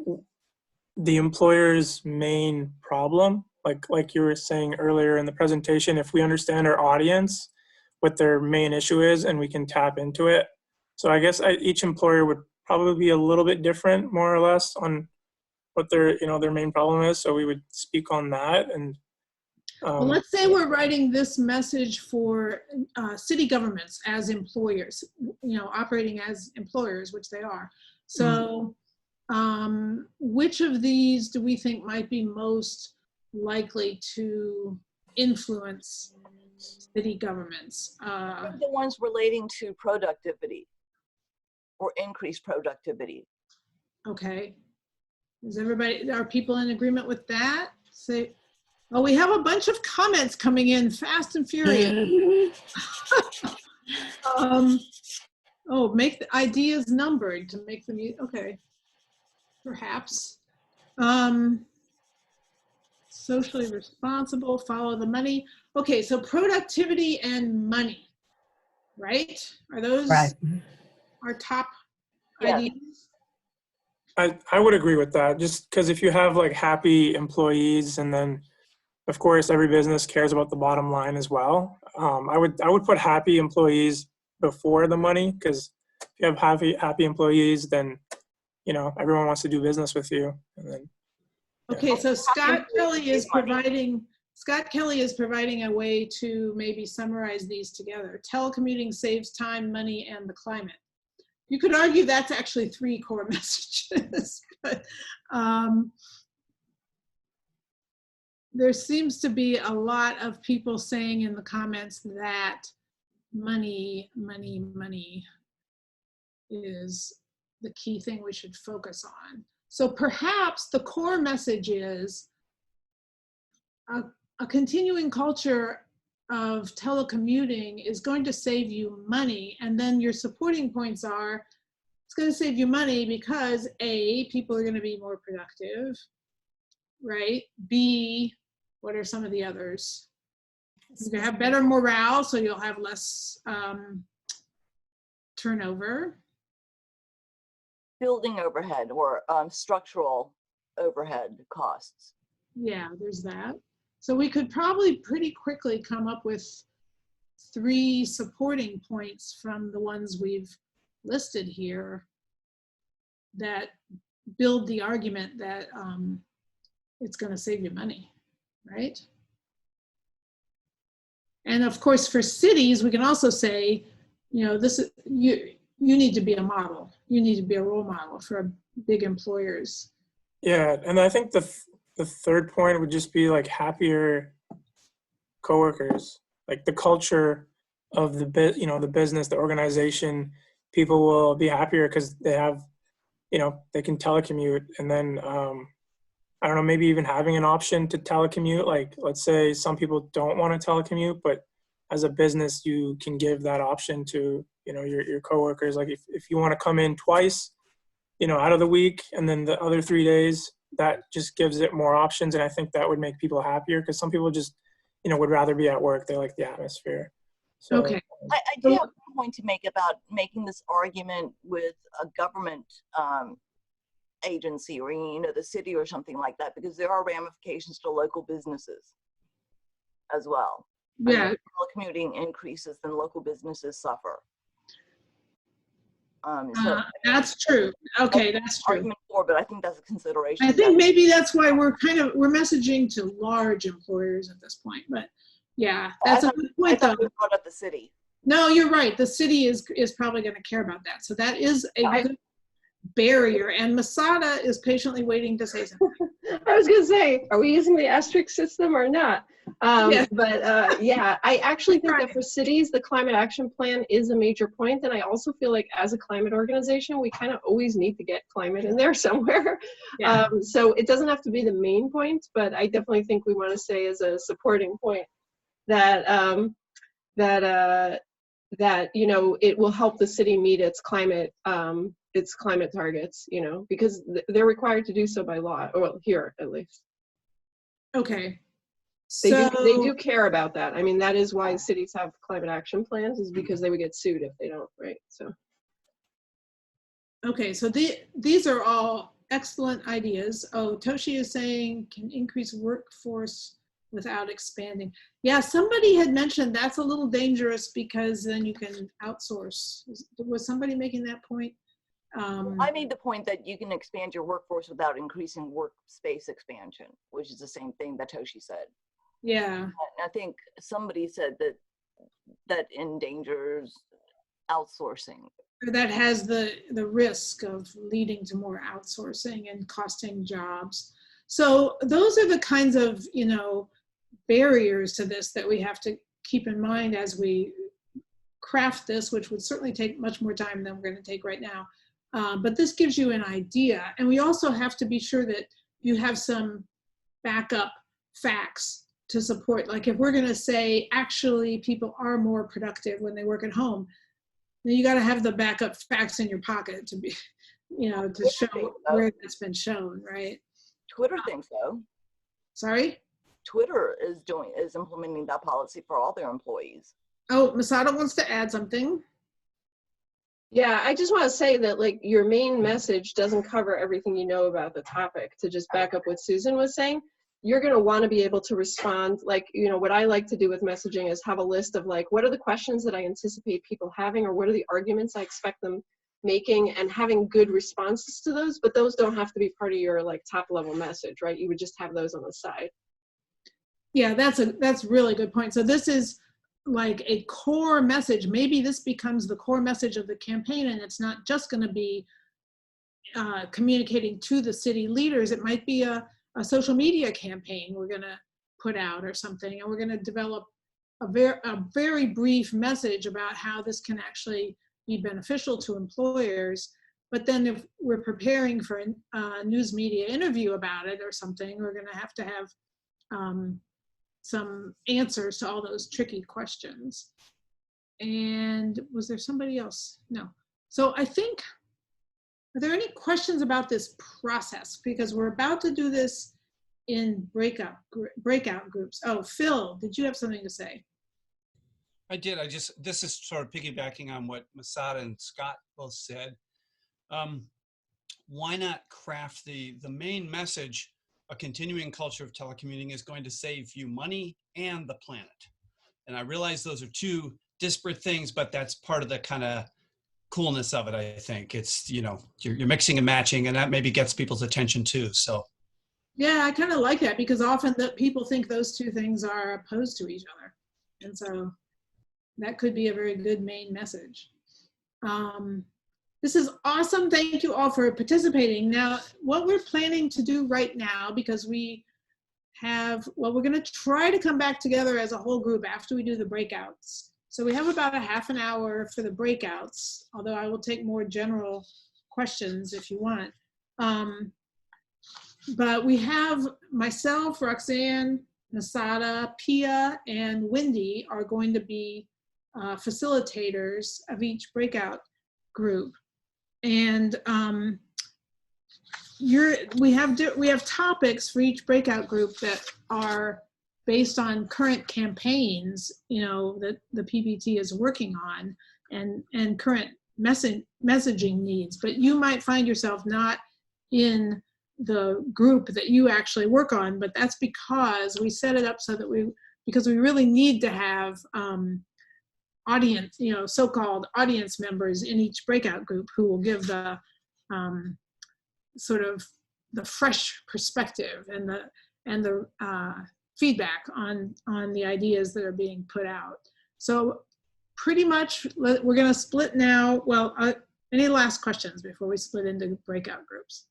the employer's main problem, like you were saying earlier in the presentation, if we understand our audience, what their main issue is, and we can tap into it. So I guess each employer would probably be a little bit different, more or less, on what their main problem is. So we would speak on that. And well, let's say we're writing this message for city governments as employers, operating as employers, which they are. So which of these do we think might be most likely to influence city governments? The ones relating to productivity or increased productivity. Okay. Are people in agreement with that? Say, well, we have a bunch of comments coming in fast and furious. Make the ideas numbered to make them, okay, perhaps. Socially responsible, follow the money. Okay, so productivity and money, right? Are those our top ideas? I would agree with that, just because if you have like happy employees, and then of course every business cares about the bottom line as well. I would put happy employees before the money, because if you have happy employees, then everyone wants to do business with you. And then, yeah. Okay, so Scott Kelly is providing a way to maybe summarize these together. Telecommuting saves time, money, and the climate. You could argue that's actually 3 core messages, but there seems to be a lot of people saying in the comments that money is the key thing we should focus on. So perhaps the core message is a continuing culture of telecommuting is going to save you money, and then your supporting points are it's going to save you money because A, people are going to be more productive, right? B, what are some of the others? You're going to have better morale, so you'll have less turnover. Building overhead or structural overhead costs. Yeah, there's that. So we could probably pretty quickly come up with 3 supporting points from the ones we've listed here that build the argument that it's going to save you money, right? And of course, for cities, we can also say, this is, you need to be a model. You need to be a role model for big employers. Yeah, and I think the third point would just be like happier coworkers, like the culture of the the business, the organization. People will be happier because they have, they can telecommute, and then I don't know, maybe even having an option to telecommute. Like, let's say some people don't want to telecommute, but as a business, you can give that option to your coworkers. Like if you want to come in twice, out of the week, and then the other 3 days, that just gives it more options. And I think that would make people happier, because some people just, would rather be at work. They like the atmosphere. So, okay. I do have a point to make about making this argument with a government agency, or the city or something like that, because there are ramifications to local businesses as well. Yeah. Telecommuting increases, then local businesses suffer. That's true. Okay, that's true. Argument for, but I think that's a consideration. I think maybe that's why we're messaging to large employers at this point. But yeah, that's a good point, though. We brought up the city. No, you're right. The city is probably going to care about that. So that is a good barrier. And Masada is patiently waiting to say something. I was going to say, are we using the asterisk system or not? Yeah. But yeah, I actually think that for cities, the climate action plan is a major point. And I also feel like as a climate organization, we kind of always need to get climate in there somewhere. Yeah. So it doesn't have to be the main point, but I definitely think we want to say as a supporting point that that you know, it will help the city meet its climate targets, you know, because they're required to do so by law, or well, here at least. Okay. They do care about that. I mean, that is why cities have climate action plans, is because they would get sued if they don't, right? So. Okay, so these are all excellent ideas. Oh, Toshi is saying can increase workforce without expanding. Yeah, somebody had mentioned that's a little dangerous because then you can outsource. Was somebody making that point? I made the point that you can expand your workforce without increasing workspace expansion, which is the same thing that Toshi said. Yeah. And I think somebody said that endangers outsourcing. That has the risk of leading to more outsourcing and costing jobs. So those are the kinds of, you know, barriers to this that we have to keep in mind as we craft this, which would certainly take much more time than we're going to take right now. But this gives you an idea. And we also have to be sure that you have some backup facts to support. Like if we're going to say, actually, people are more productive when they work at home, then you got to have the backup facts in your pocket to be, you know, to show where that's been shown, right? Twitter thinks so. Sorry? Twitter is implementing that policy for all their employees. Oh, Masada wants to add something. Yeah, I just want to say that like your main message doesn't cover everything you know about the topic. To just back up what Susan was saying, you're going to want to be able to respond. Like, you know, what I like to do with messaging is have a list of like, what are the questions that I anticipate people having, or what are the arguments I expect them making, and having good responses to those. But those don't have to be part of your like top level message, right? You would just have those on the side. Yeah, that's really good point. So this is like a core message. Maybe this becomes the core message of the campaign, and it's not just going to be communicating to the city leaders. It might be a social media campaign we're going to put out or something, and we're going to develop a very brief message about how this can actually be beneficial to employers. But then if we're preparing for a news media interview about it or something, we're going to have some answers to all those tricky questions. And was there somebody else? No. So I think, are there any questions about this process? Because we're about to do this in breakout groups. Oh, Phil, did you have something to say? I did. This is sort of piggybacking on what Masada and Scott both said. Why not craft the main message? A continuing culture of telecommuting is going to save you money and the planet. And I realize those are two disparate things, but that's part of the kind of coolness of it, I think. It's, you know, you're mixing and matching, and that maybe gets people's attention too, so. Yeah, I kind of like that, because often people think those two things are opposed to each other. And so that could be a very good main message. This is awesome. Thank you all for participating. Now, what we're planning to do right now, because we have, well, we're going to try to come back together as a whole group after we do the breakouts. So we have about a half an hour for the breakouts, although I will take more general questions if you want. But we have myself, Roxanne, Masada, Pia, and Wendy are going to be facilitators of each breakout group. And we have topics for each breakout group that are based on current campaigns, you know, that the PBT is working on, and current messaging needs. But you might find yourself not in the group that you actually work on, but that's because we set it up so that because we really need to have audience, you know, so-called audience members in each breakout group who will give the sort of the fresh perspective and the feedback on the ideas that are being put out. So pretty much, we're going to split now. Well, any last questions before we split into breakout groups?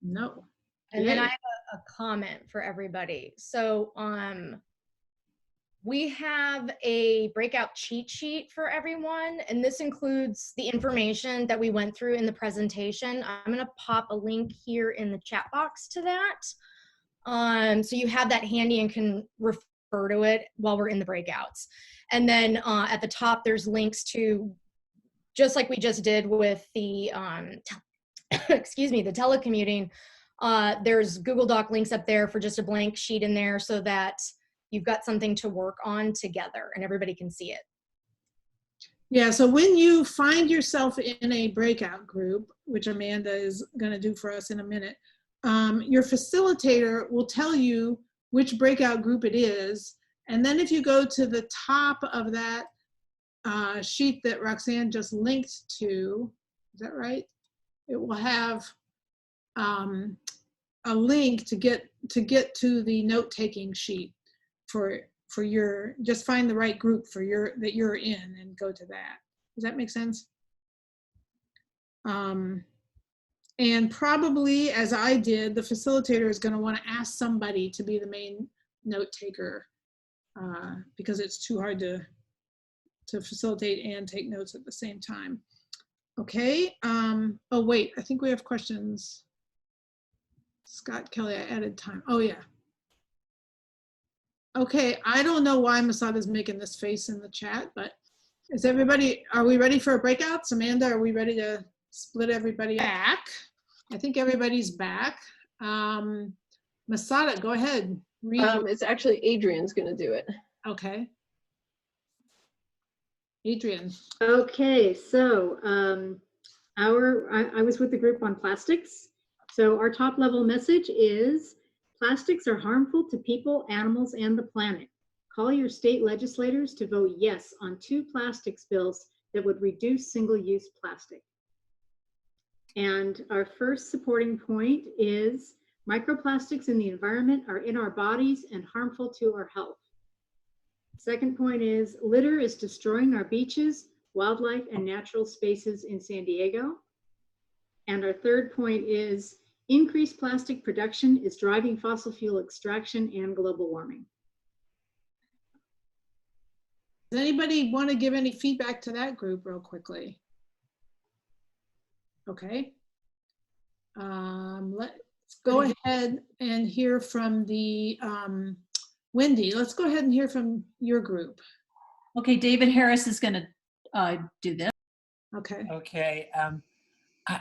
No. And then I have a comment for everybody. So we have a breakout cheat sheet for everyone, and this includes the information that we went through in the presentation. I'm going to pop a link here in the chat box to that. So you have that handy and can refer to it while we're in the breakouts. And then at the top, there's links to, just like we just did with the, excuse me, the telecommuting. There's Google Doc links up there for just a blank sheet in there so that you've got something to work on together and everybody can see it. Yeah, so when you find yourself in a breakout group, which Amanda is going to do for us in a minute, your facilitator will tell you which breakout group it is. And then if you go to the top of that sheet that Roxanne just linked to, is that right? It will have a link to get to the note-taking sheet for your, just find the right group for that you're in and go to that. Does that make sense? And probably, as I did, the facilitator is going to want to ask somebody to be the main note taker because it's too hard to facilitate and take notes at the same time. Okay. Oh, wait, I think we have questions. Scott Kelly, I added time. Oh, yeah. Okay, I don't know why Masada's making this face in the chat, but is everybody, are we ready for a breakout? Amanda, are we ready to split everybody back? I think everybody's back. Masada, go ahead. It's actually Adrian's going to do it. Okay. Adrian. Okay, so I was with the group on plastics. So our top level message is plastics are harmful to people, animals, and the planet. Call your state legislators to vote yes on 2 plastics bills that would reduce single-use plastic. And our first supporting point is microplastics in the environment are in our bodies and harmful to our health. Second point is litter is destroying our beaches, wildlife, and natural spaces in San Diego. And our third point is increased plastic production is driving fossil fuel extraction and global warming. Does anybody want to give any feedback to that group real quickly? Okay. Let's go ahead and hear from the Wendy. Let's go ahead and hear from your group. Okay, David Harris is going to do this. Okay. Okay.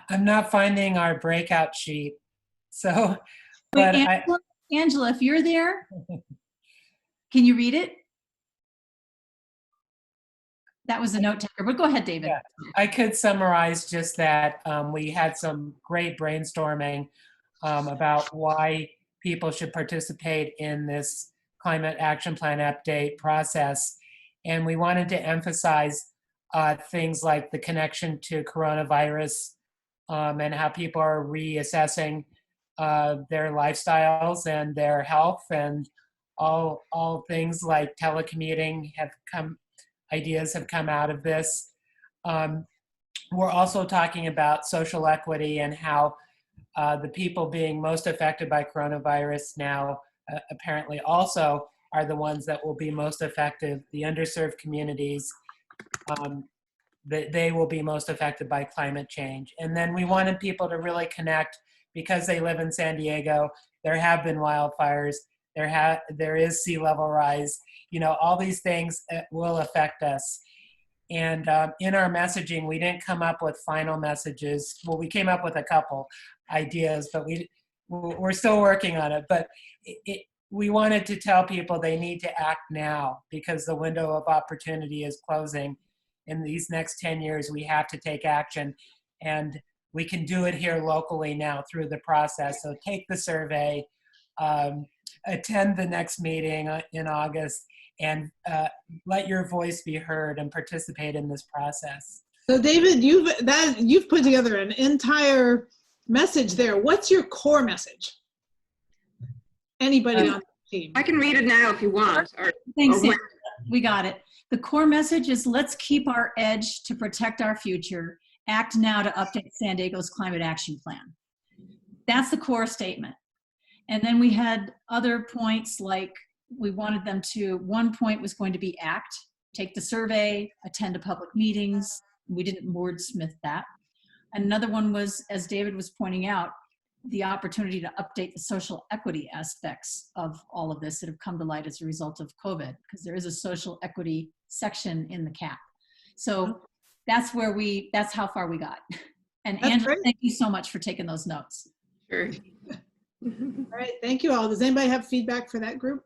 I'm not finding our breakout sheet. So, but wait, Angela, if you're there, can you read it? That was a note taker, but go ahead, David. Yeah, I could summarize just that we had some great brainstorming about why people should participate in this climate action plan update process. And we wanted to emphasize things like the connection to coronavirus and how people are reassessing their lifestyles and their health, and all things like telecommuting ideas have come out of this. We're also talking about social equity and how the people being most affected by coronavirus now apparently also are the ones that will be most effective, the underserved communities, they will be most affected by climate change. And then we wanted people to really connect because they live in San Diego. There have been wildfires, there is sea level rise, you know, all these things will affect us. And in our messaging, we didn't come up with final messages. Well, we came up with a couple ideas, but we're still working on it. But we wanted to tell people they need to act now because the window of opportunity is closing. In these next 10 years, we have to take action. And we can do it here locally now through the process. So take the survey, attend the next meeting in August, and let your voice be heard and participate in this process. So David, you've put together an entire message there. What's your core message? Anybody on the team? I can read it now if you want. Thanks, Sam. We got it. The core message is let's keep our edge to protect our future. Act now to update San Diego's climate action plan. That's the core statement. And then we had other points like we wanted them to, one point was going to be act, take the survey, attend to public meetings. We didn't wordsmith that. Another one was, as David was pointing out, the opportunity to update the social equity aspects of all of this that have come to light as a result of COVID, because there is a social equity section in the CAP. So that's how far we got. And Angela, thank you so much for taking those notes. Sure. All right, thank you all. Does anybody have feedback for that group?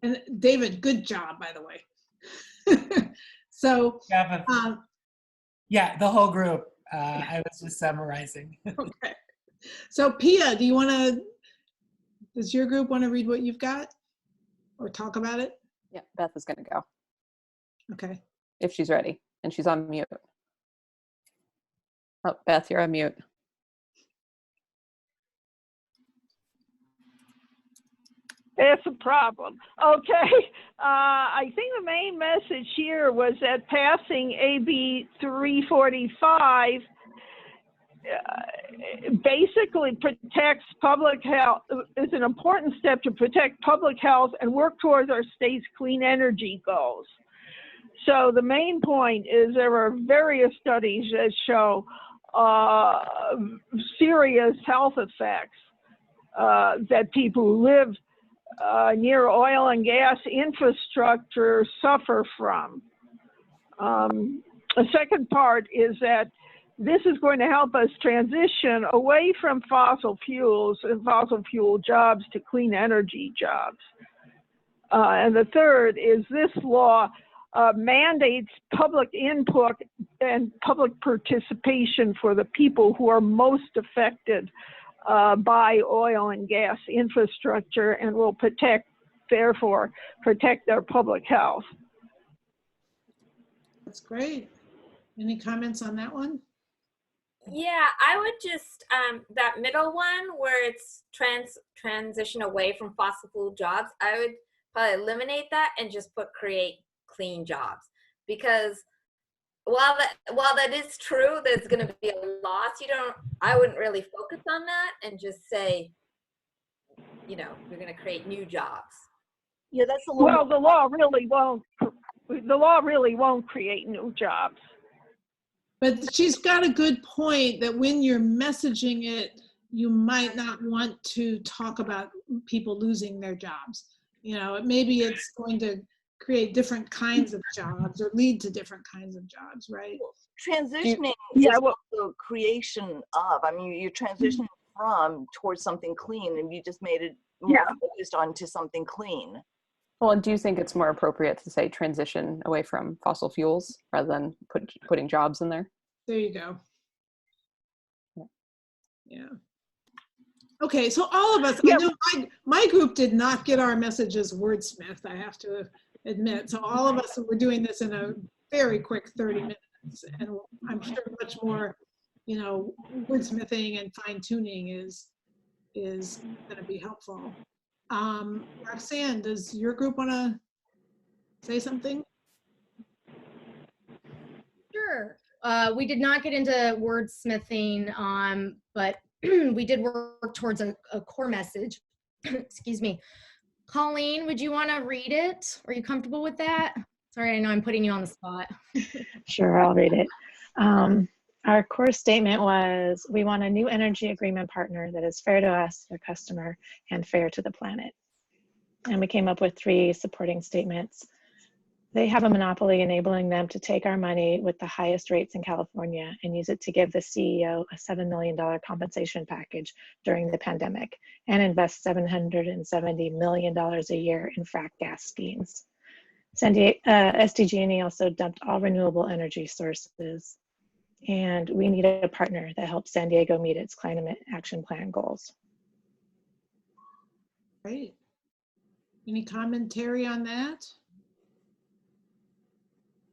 And David, good job, by the way. So, yeah, the whole group. I was just summarizing. Okay. So Pia, does your group want to read what you've got or talk about it? Yeah, Beth is going to go. Okay. If she's ready, and she's on mute. Oh, Beth, you're on mute. It's a problem. Okay. I think the main message here was that passing AB 345 basically protects public health, is an important step to protect public health and work towards our state's clean energy goals. So the main point is there are various studies that show serious health effects that people who live near oil and gas infrastructure suffer from. The second part is that this is going to help us transition away from fossil fuels and fossil fuel jobs to clean energy jobs. And the third is this law mandates public input and public participation for the people who are most affected by oil and gas infrastructure and will therefore protect their public health. That's great. Any comments on that one? Yeah, I would just, that middle one where it's transition away from fossil fuel jobs, I would probably eliminate that and just put create clean jobs. Because while that is true, there's going to be a loss. I wouldn't really focus on that and just say, you're going to create new jobs. Yeah, that's a little. Well, the law really won't create new jobs. But she's got a good point that when you're messaging it, you might not want to talk about people losing their jobs. Maybe it's going to create different kinds of jobs or lead to different kinds of jobs, right? Transitioning is also creation of. I mean, you're transitioning from towards something clean, and you just made it more focused onto something clean. Well, and do you think it's more appropriate to say transition away from fossil fuels rather than putting jobs in there? There you go. Yeah. Okay, so all of us, I know my group did not get our messages wordsmithed, I have to admit. So all of us were doing this in a very quick 30 minutes, and I'm sure much more, wordsmithing and fine tuning is going to be helpful. Roxanne, does your group want to say something? Sure. We did not get into wordsmithing, but we did work towards a core message. Excuse me. Colleen, would you want to read it? Are you comfortable with that? Sorry, I know I'm putting you on the spot. Sure, I'll read it. Our core statement was, we want a new energy agreement partner that is fair to us, their customer, and fair to the planet. And we came up with 3 supporting statements. They have a monopoly enabling them to take our money with the highest rates in California and use it to give the CEO a $7 million compensation package during the pandemic and invest $770 million a year in frack gas schemes. SDG&E also dumped all renewable energy sources, and we need a partner that helps San Diego meet its climate action plan goals. Great. Any commentary on that?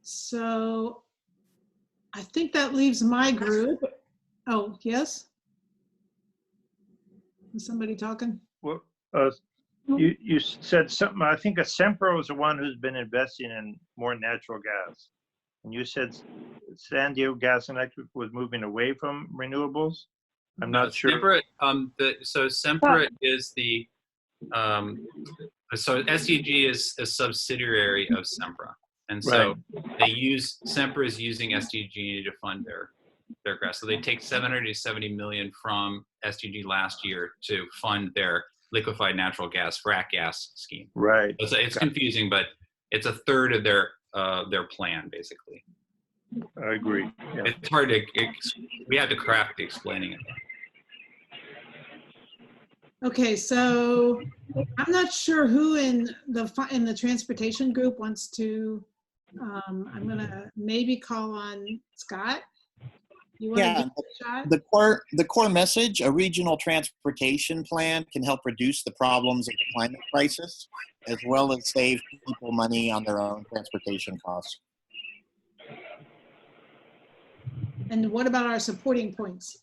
So I think that leaves my group. Oh, yes? Is somebody talking? Well, You said something, I think Sempra was the one who's been investing in more natural gas. And you said San Diego Gas and Electric was moving away from renewables? I'm not sure. Sempra, so Sempra is the, so SDG is a subsidiary of Sempra. And so Sempra is using SDG to fund their gas. So they take $770 million from SDG last year to fund their liquefied natural gas, frac gas scheme. Right. So it's confusing, but it's a third of their plan, basically. I agree. Yeah. It's hard to, we had to craft the explaining it. Okay, so I'm not sure who in the transportation group wants to. I'm gonna maybe call on Scott. You want to give it a shot? The core message: a regional transportation plan can help reduce the problems of the climate crisis, as well as save people money on their own transportation costs. And what about our supporting points?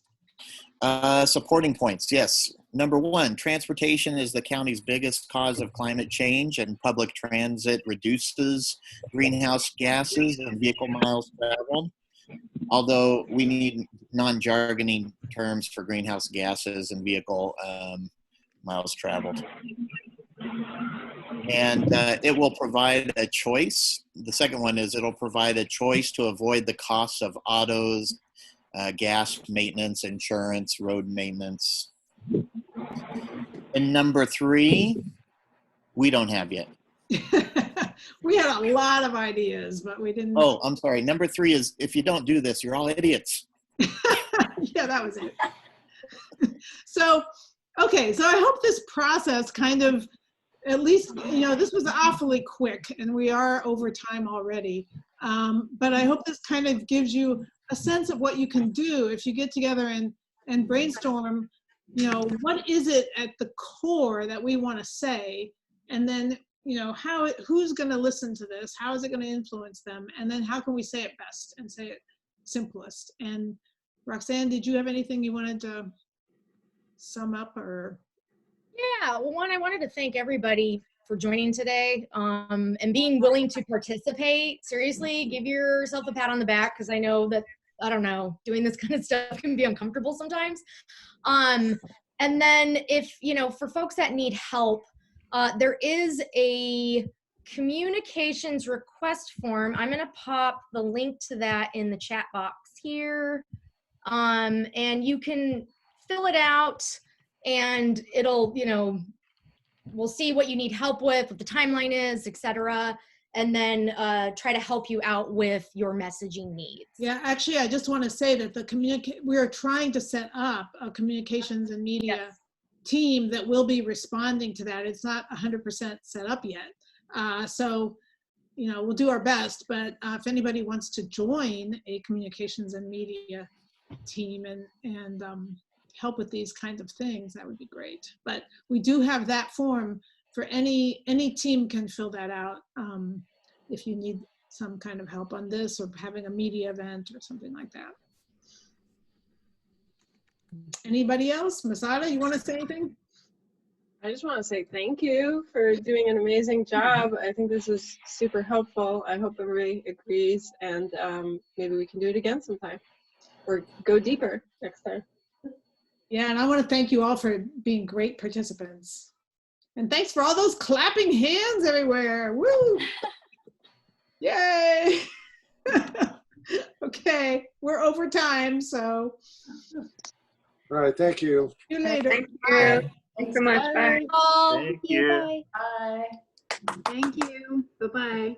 Supporting points, yes. Number one, transportation is the county's biggest cause of climate change, and public transit reduces greenhouse gases and vehicle miles traveled. Although we need non-jargoning terms for greenhouse gases and vehicle miles traveled. And it will provide a choice. The second one is it'll provide a choice to avoid the costs of autos, gas maintenance, insurance, road maintenance. And number three, we don't have yet. We had a lot of ideas, but we didn't. Oh, I'm sorry. Number three is if you don't do this, you're all idiots. Yeah, that was it. So, okay, so I hope this process kind of, at least, this was awfully quick and we are over time already. But I hope this kind of gives you a sense of what you can do if you get together and brainstorm, what is it at the core that we want to say? And then, who's going to listen to this? How is it going to influence them? And then how can we say it best and say it simplest? And Roxanne, did you have anything you wanted to sum up or? Yeah, well, one, I wanted to thank everybody for joining today and being willing to participate. Seriously, give yourself a pat on the back, because I know that, I don't know, doing this kind of stuff can be uncomfortable sometimes. And then if, for folks that need help, there is a communications request form. I'm going to pop the link to that in the chat box here. And you can fill it out and it'll, we'll see what you need help with, what the timeline is, etc. And then try to help you out with your messaging needs. Yeah, actually, I just want to say that we are trying to set up a communications and media team that will be responding to that. It's not 100% set up yet. So, we'll do our best, but if anybody wants to join a communications and media team and help with these kinds of things, that would be great. But we do have that form for any team can fill that out if you need some kind of help on this or having a media event or something like that. Anybody else? Masada, you want to say anything? I just want to say thank you for doing an amazing job. I think this is super helpful. I hope everybody agrees, and maybe we can do it again sometime or go deeper next time. Yeah, and I want to thank you all for being great participants. And thanks for all those clapping hands everywhere. Woo! Yay! Okay, we're over time, so. All right, thank you. See you later. Thank you. Thanks so much. Bye. Thank you. Bye. Thank you. Bye-bye.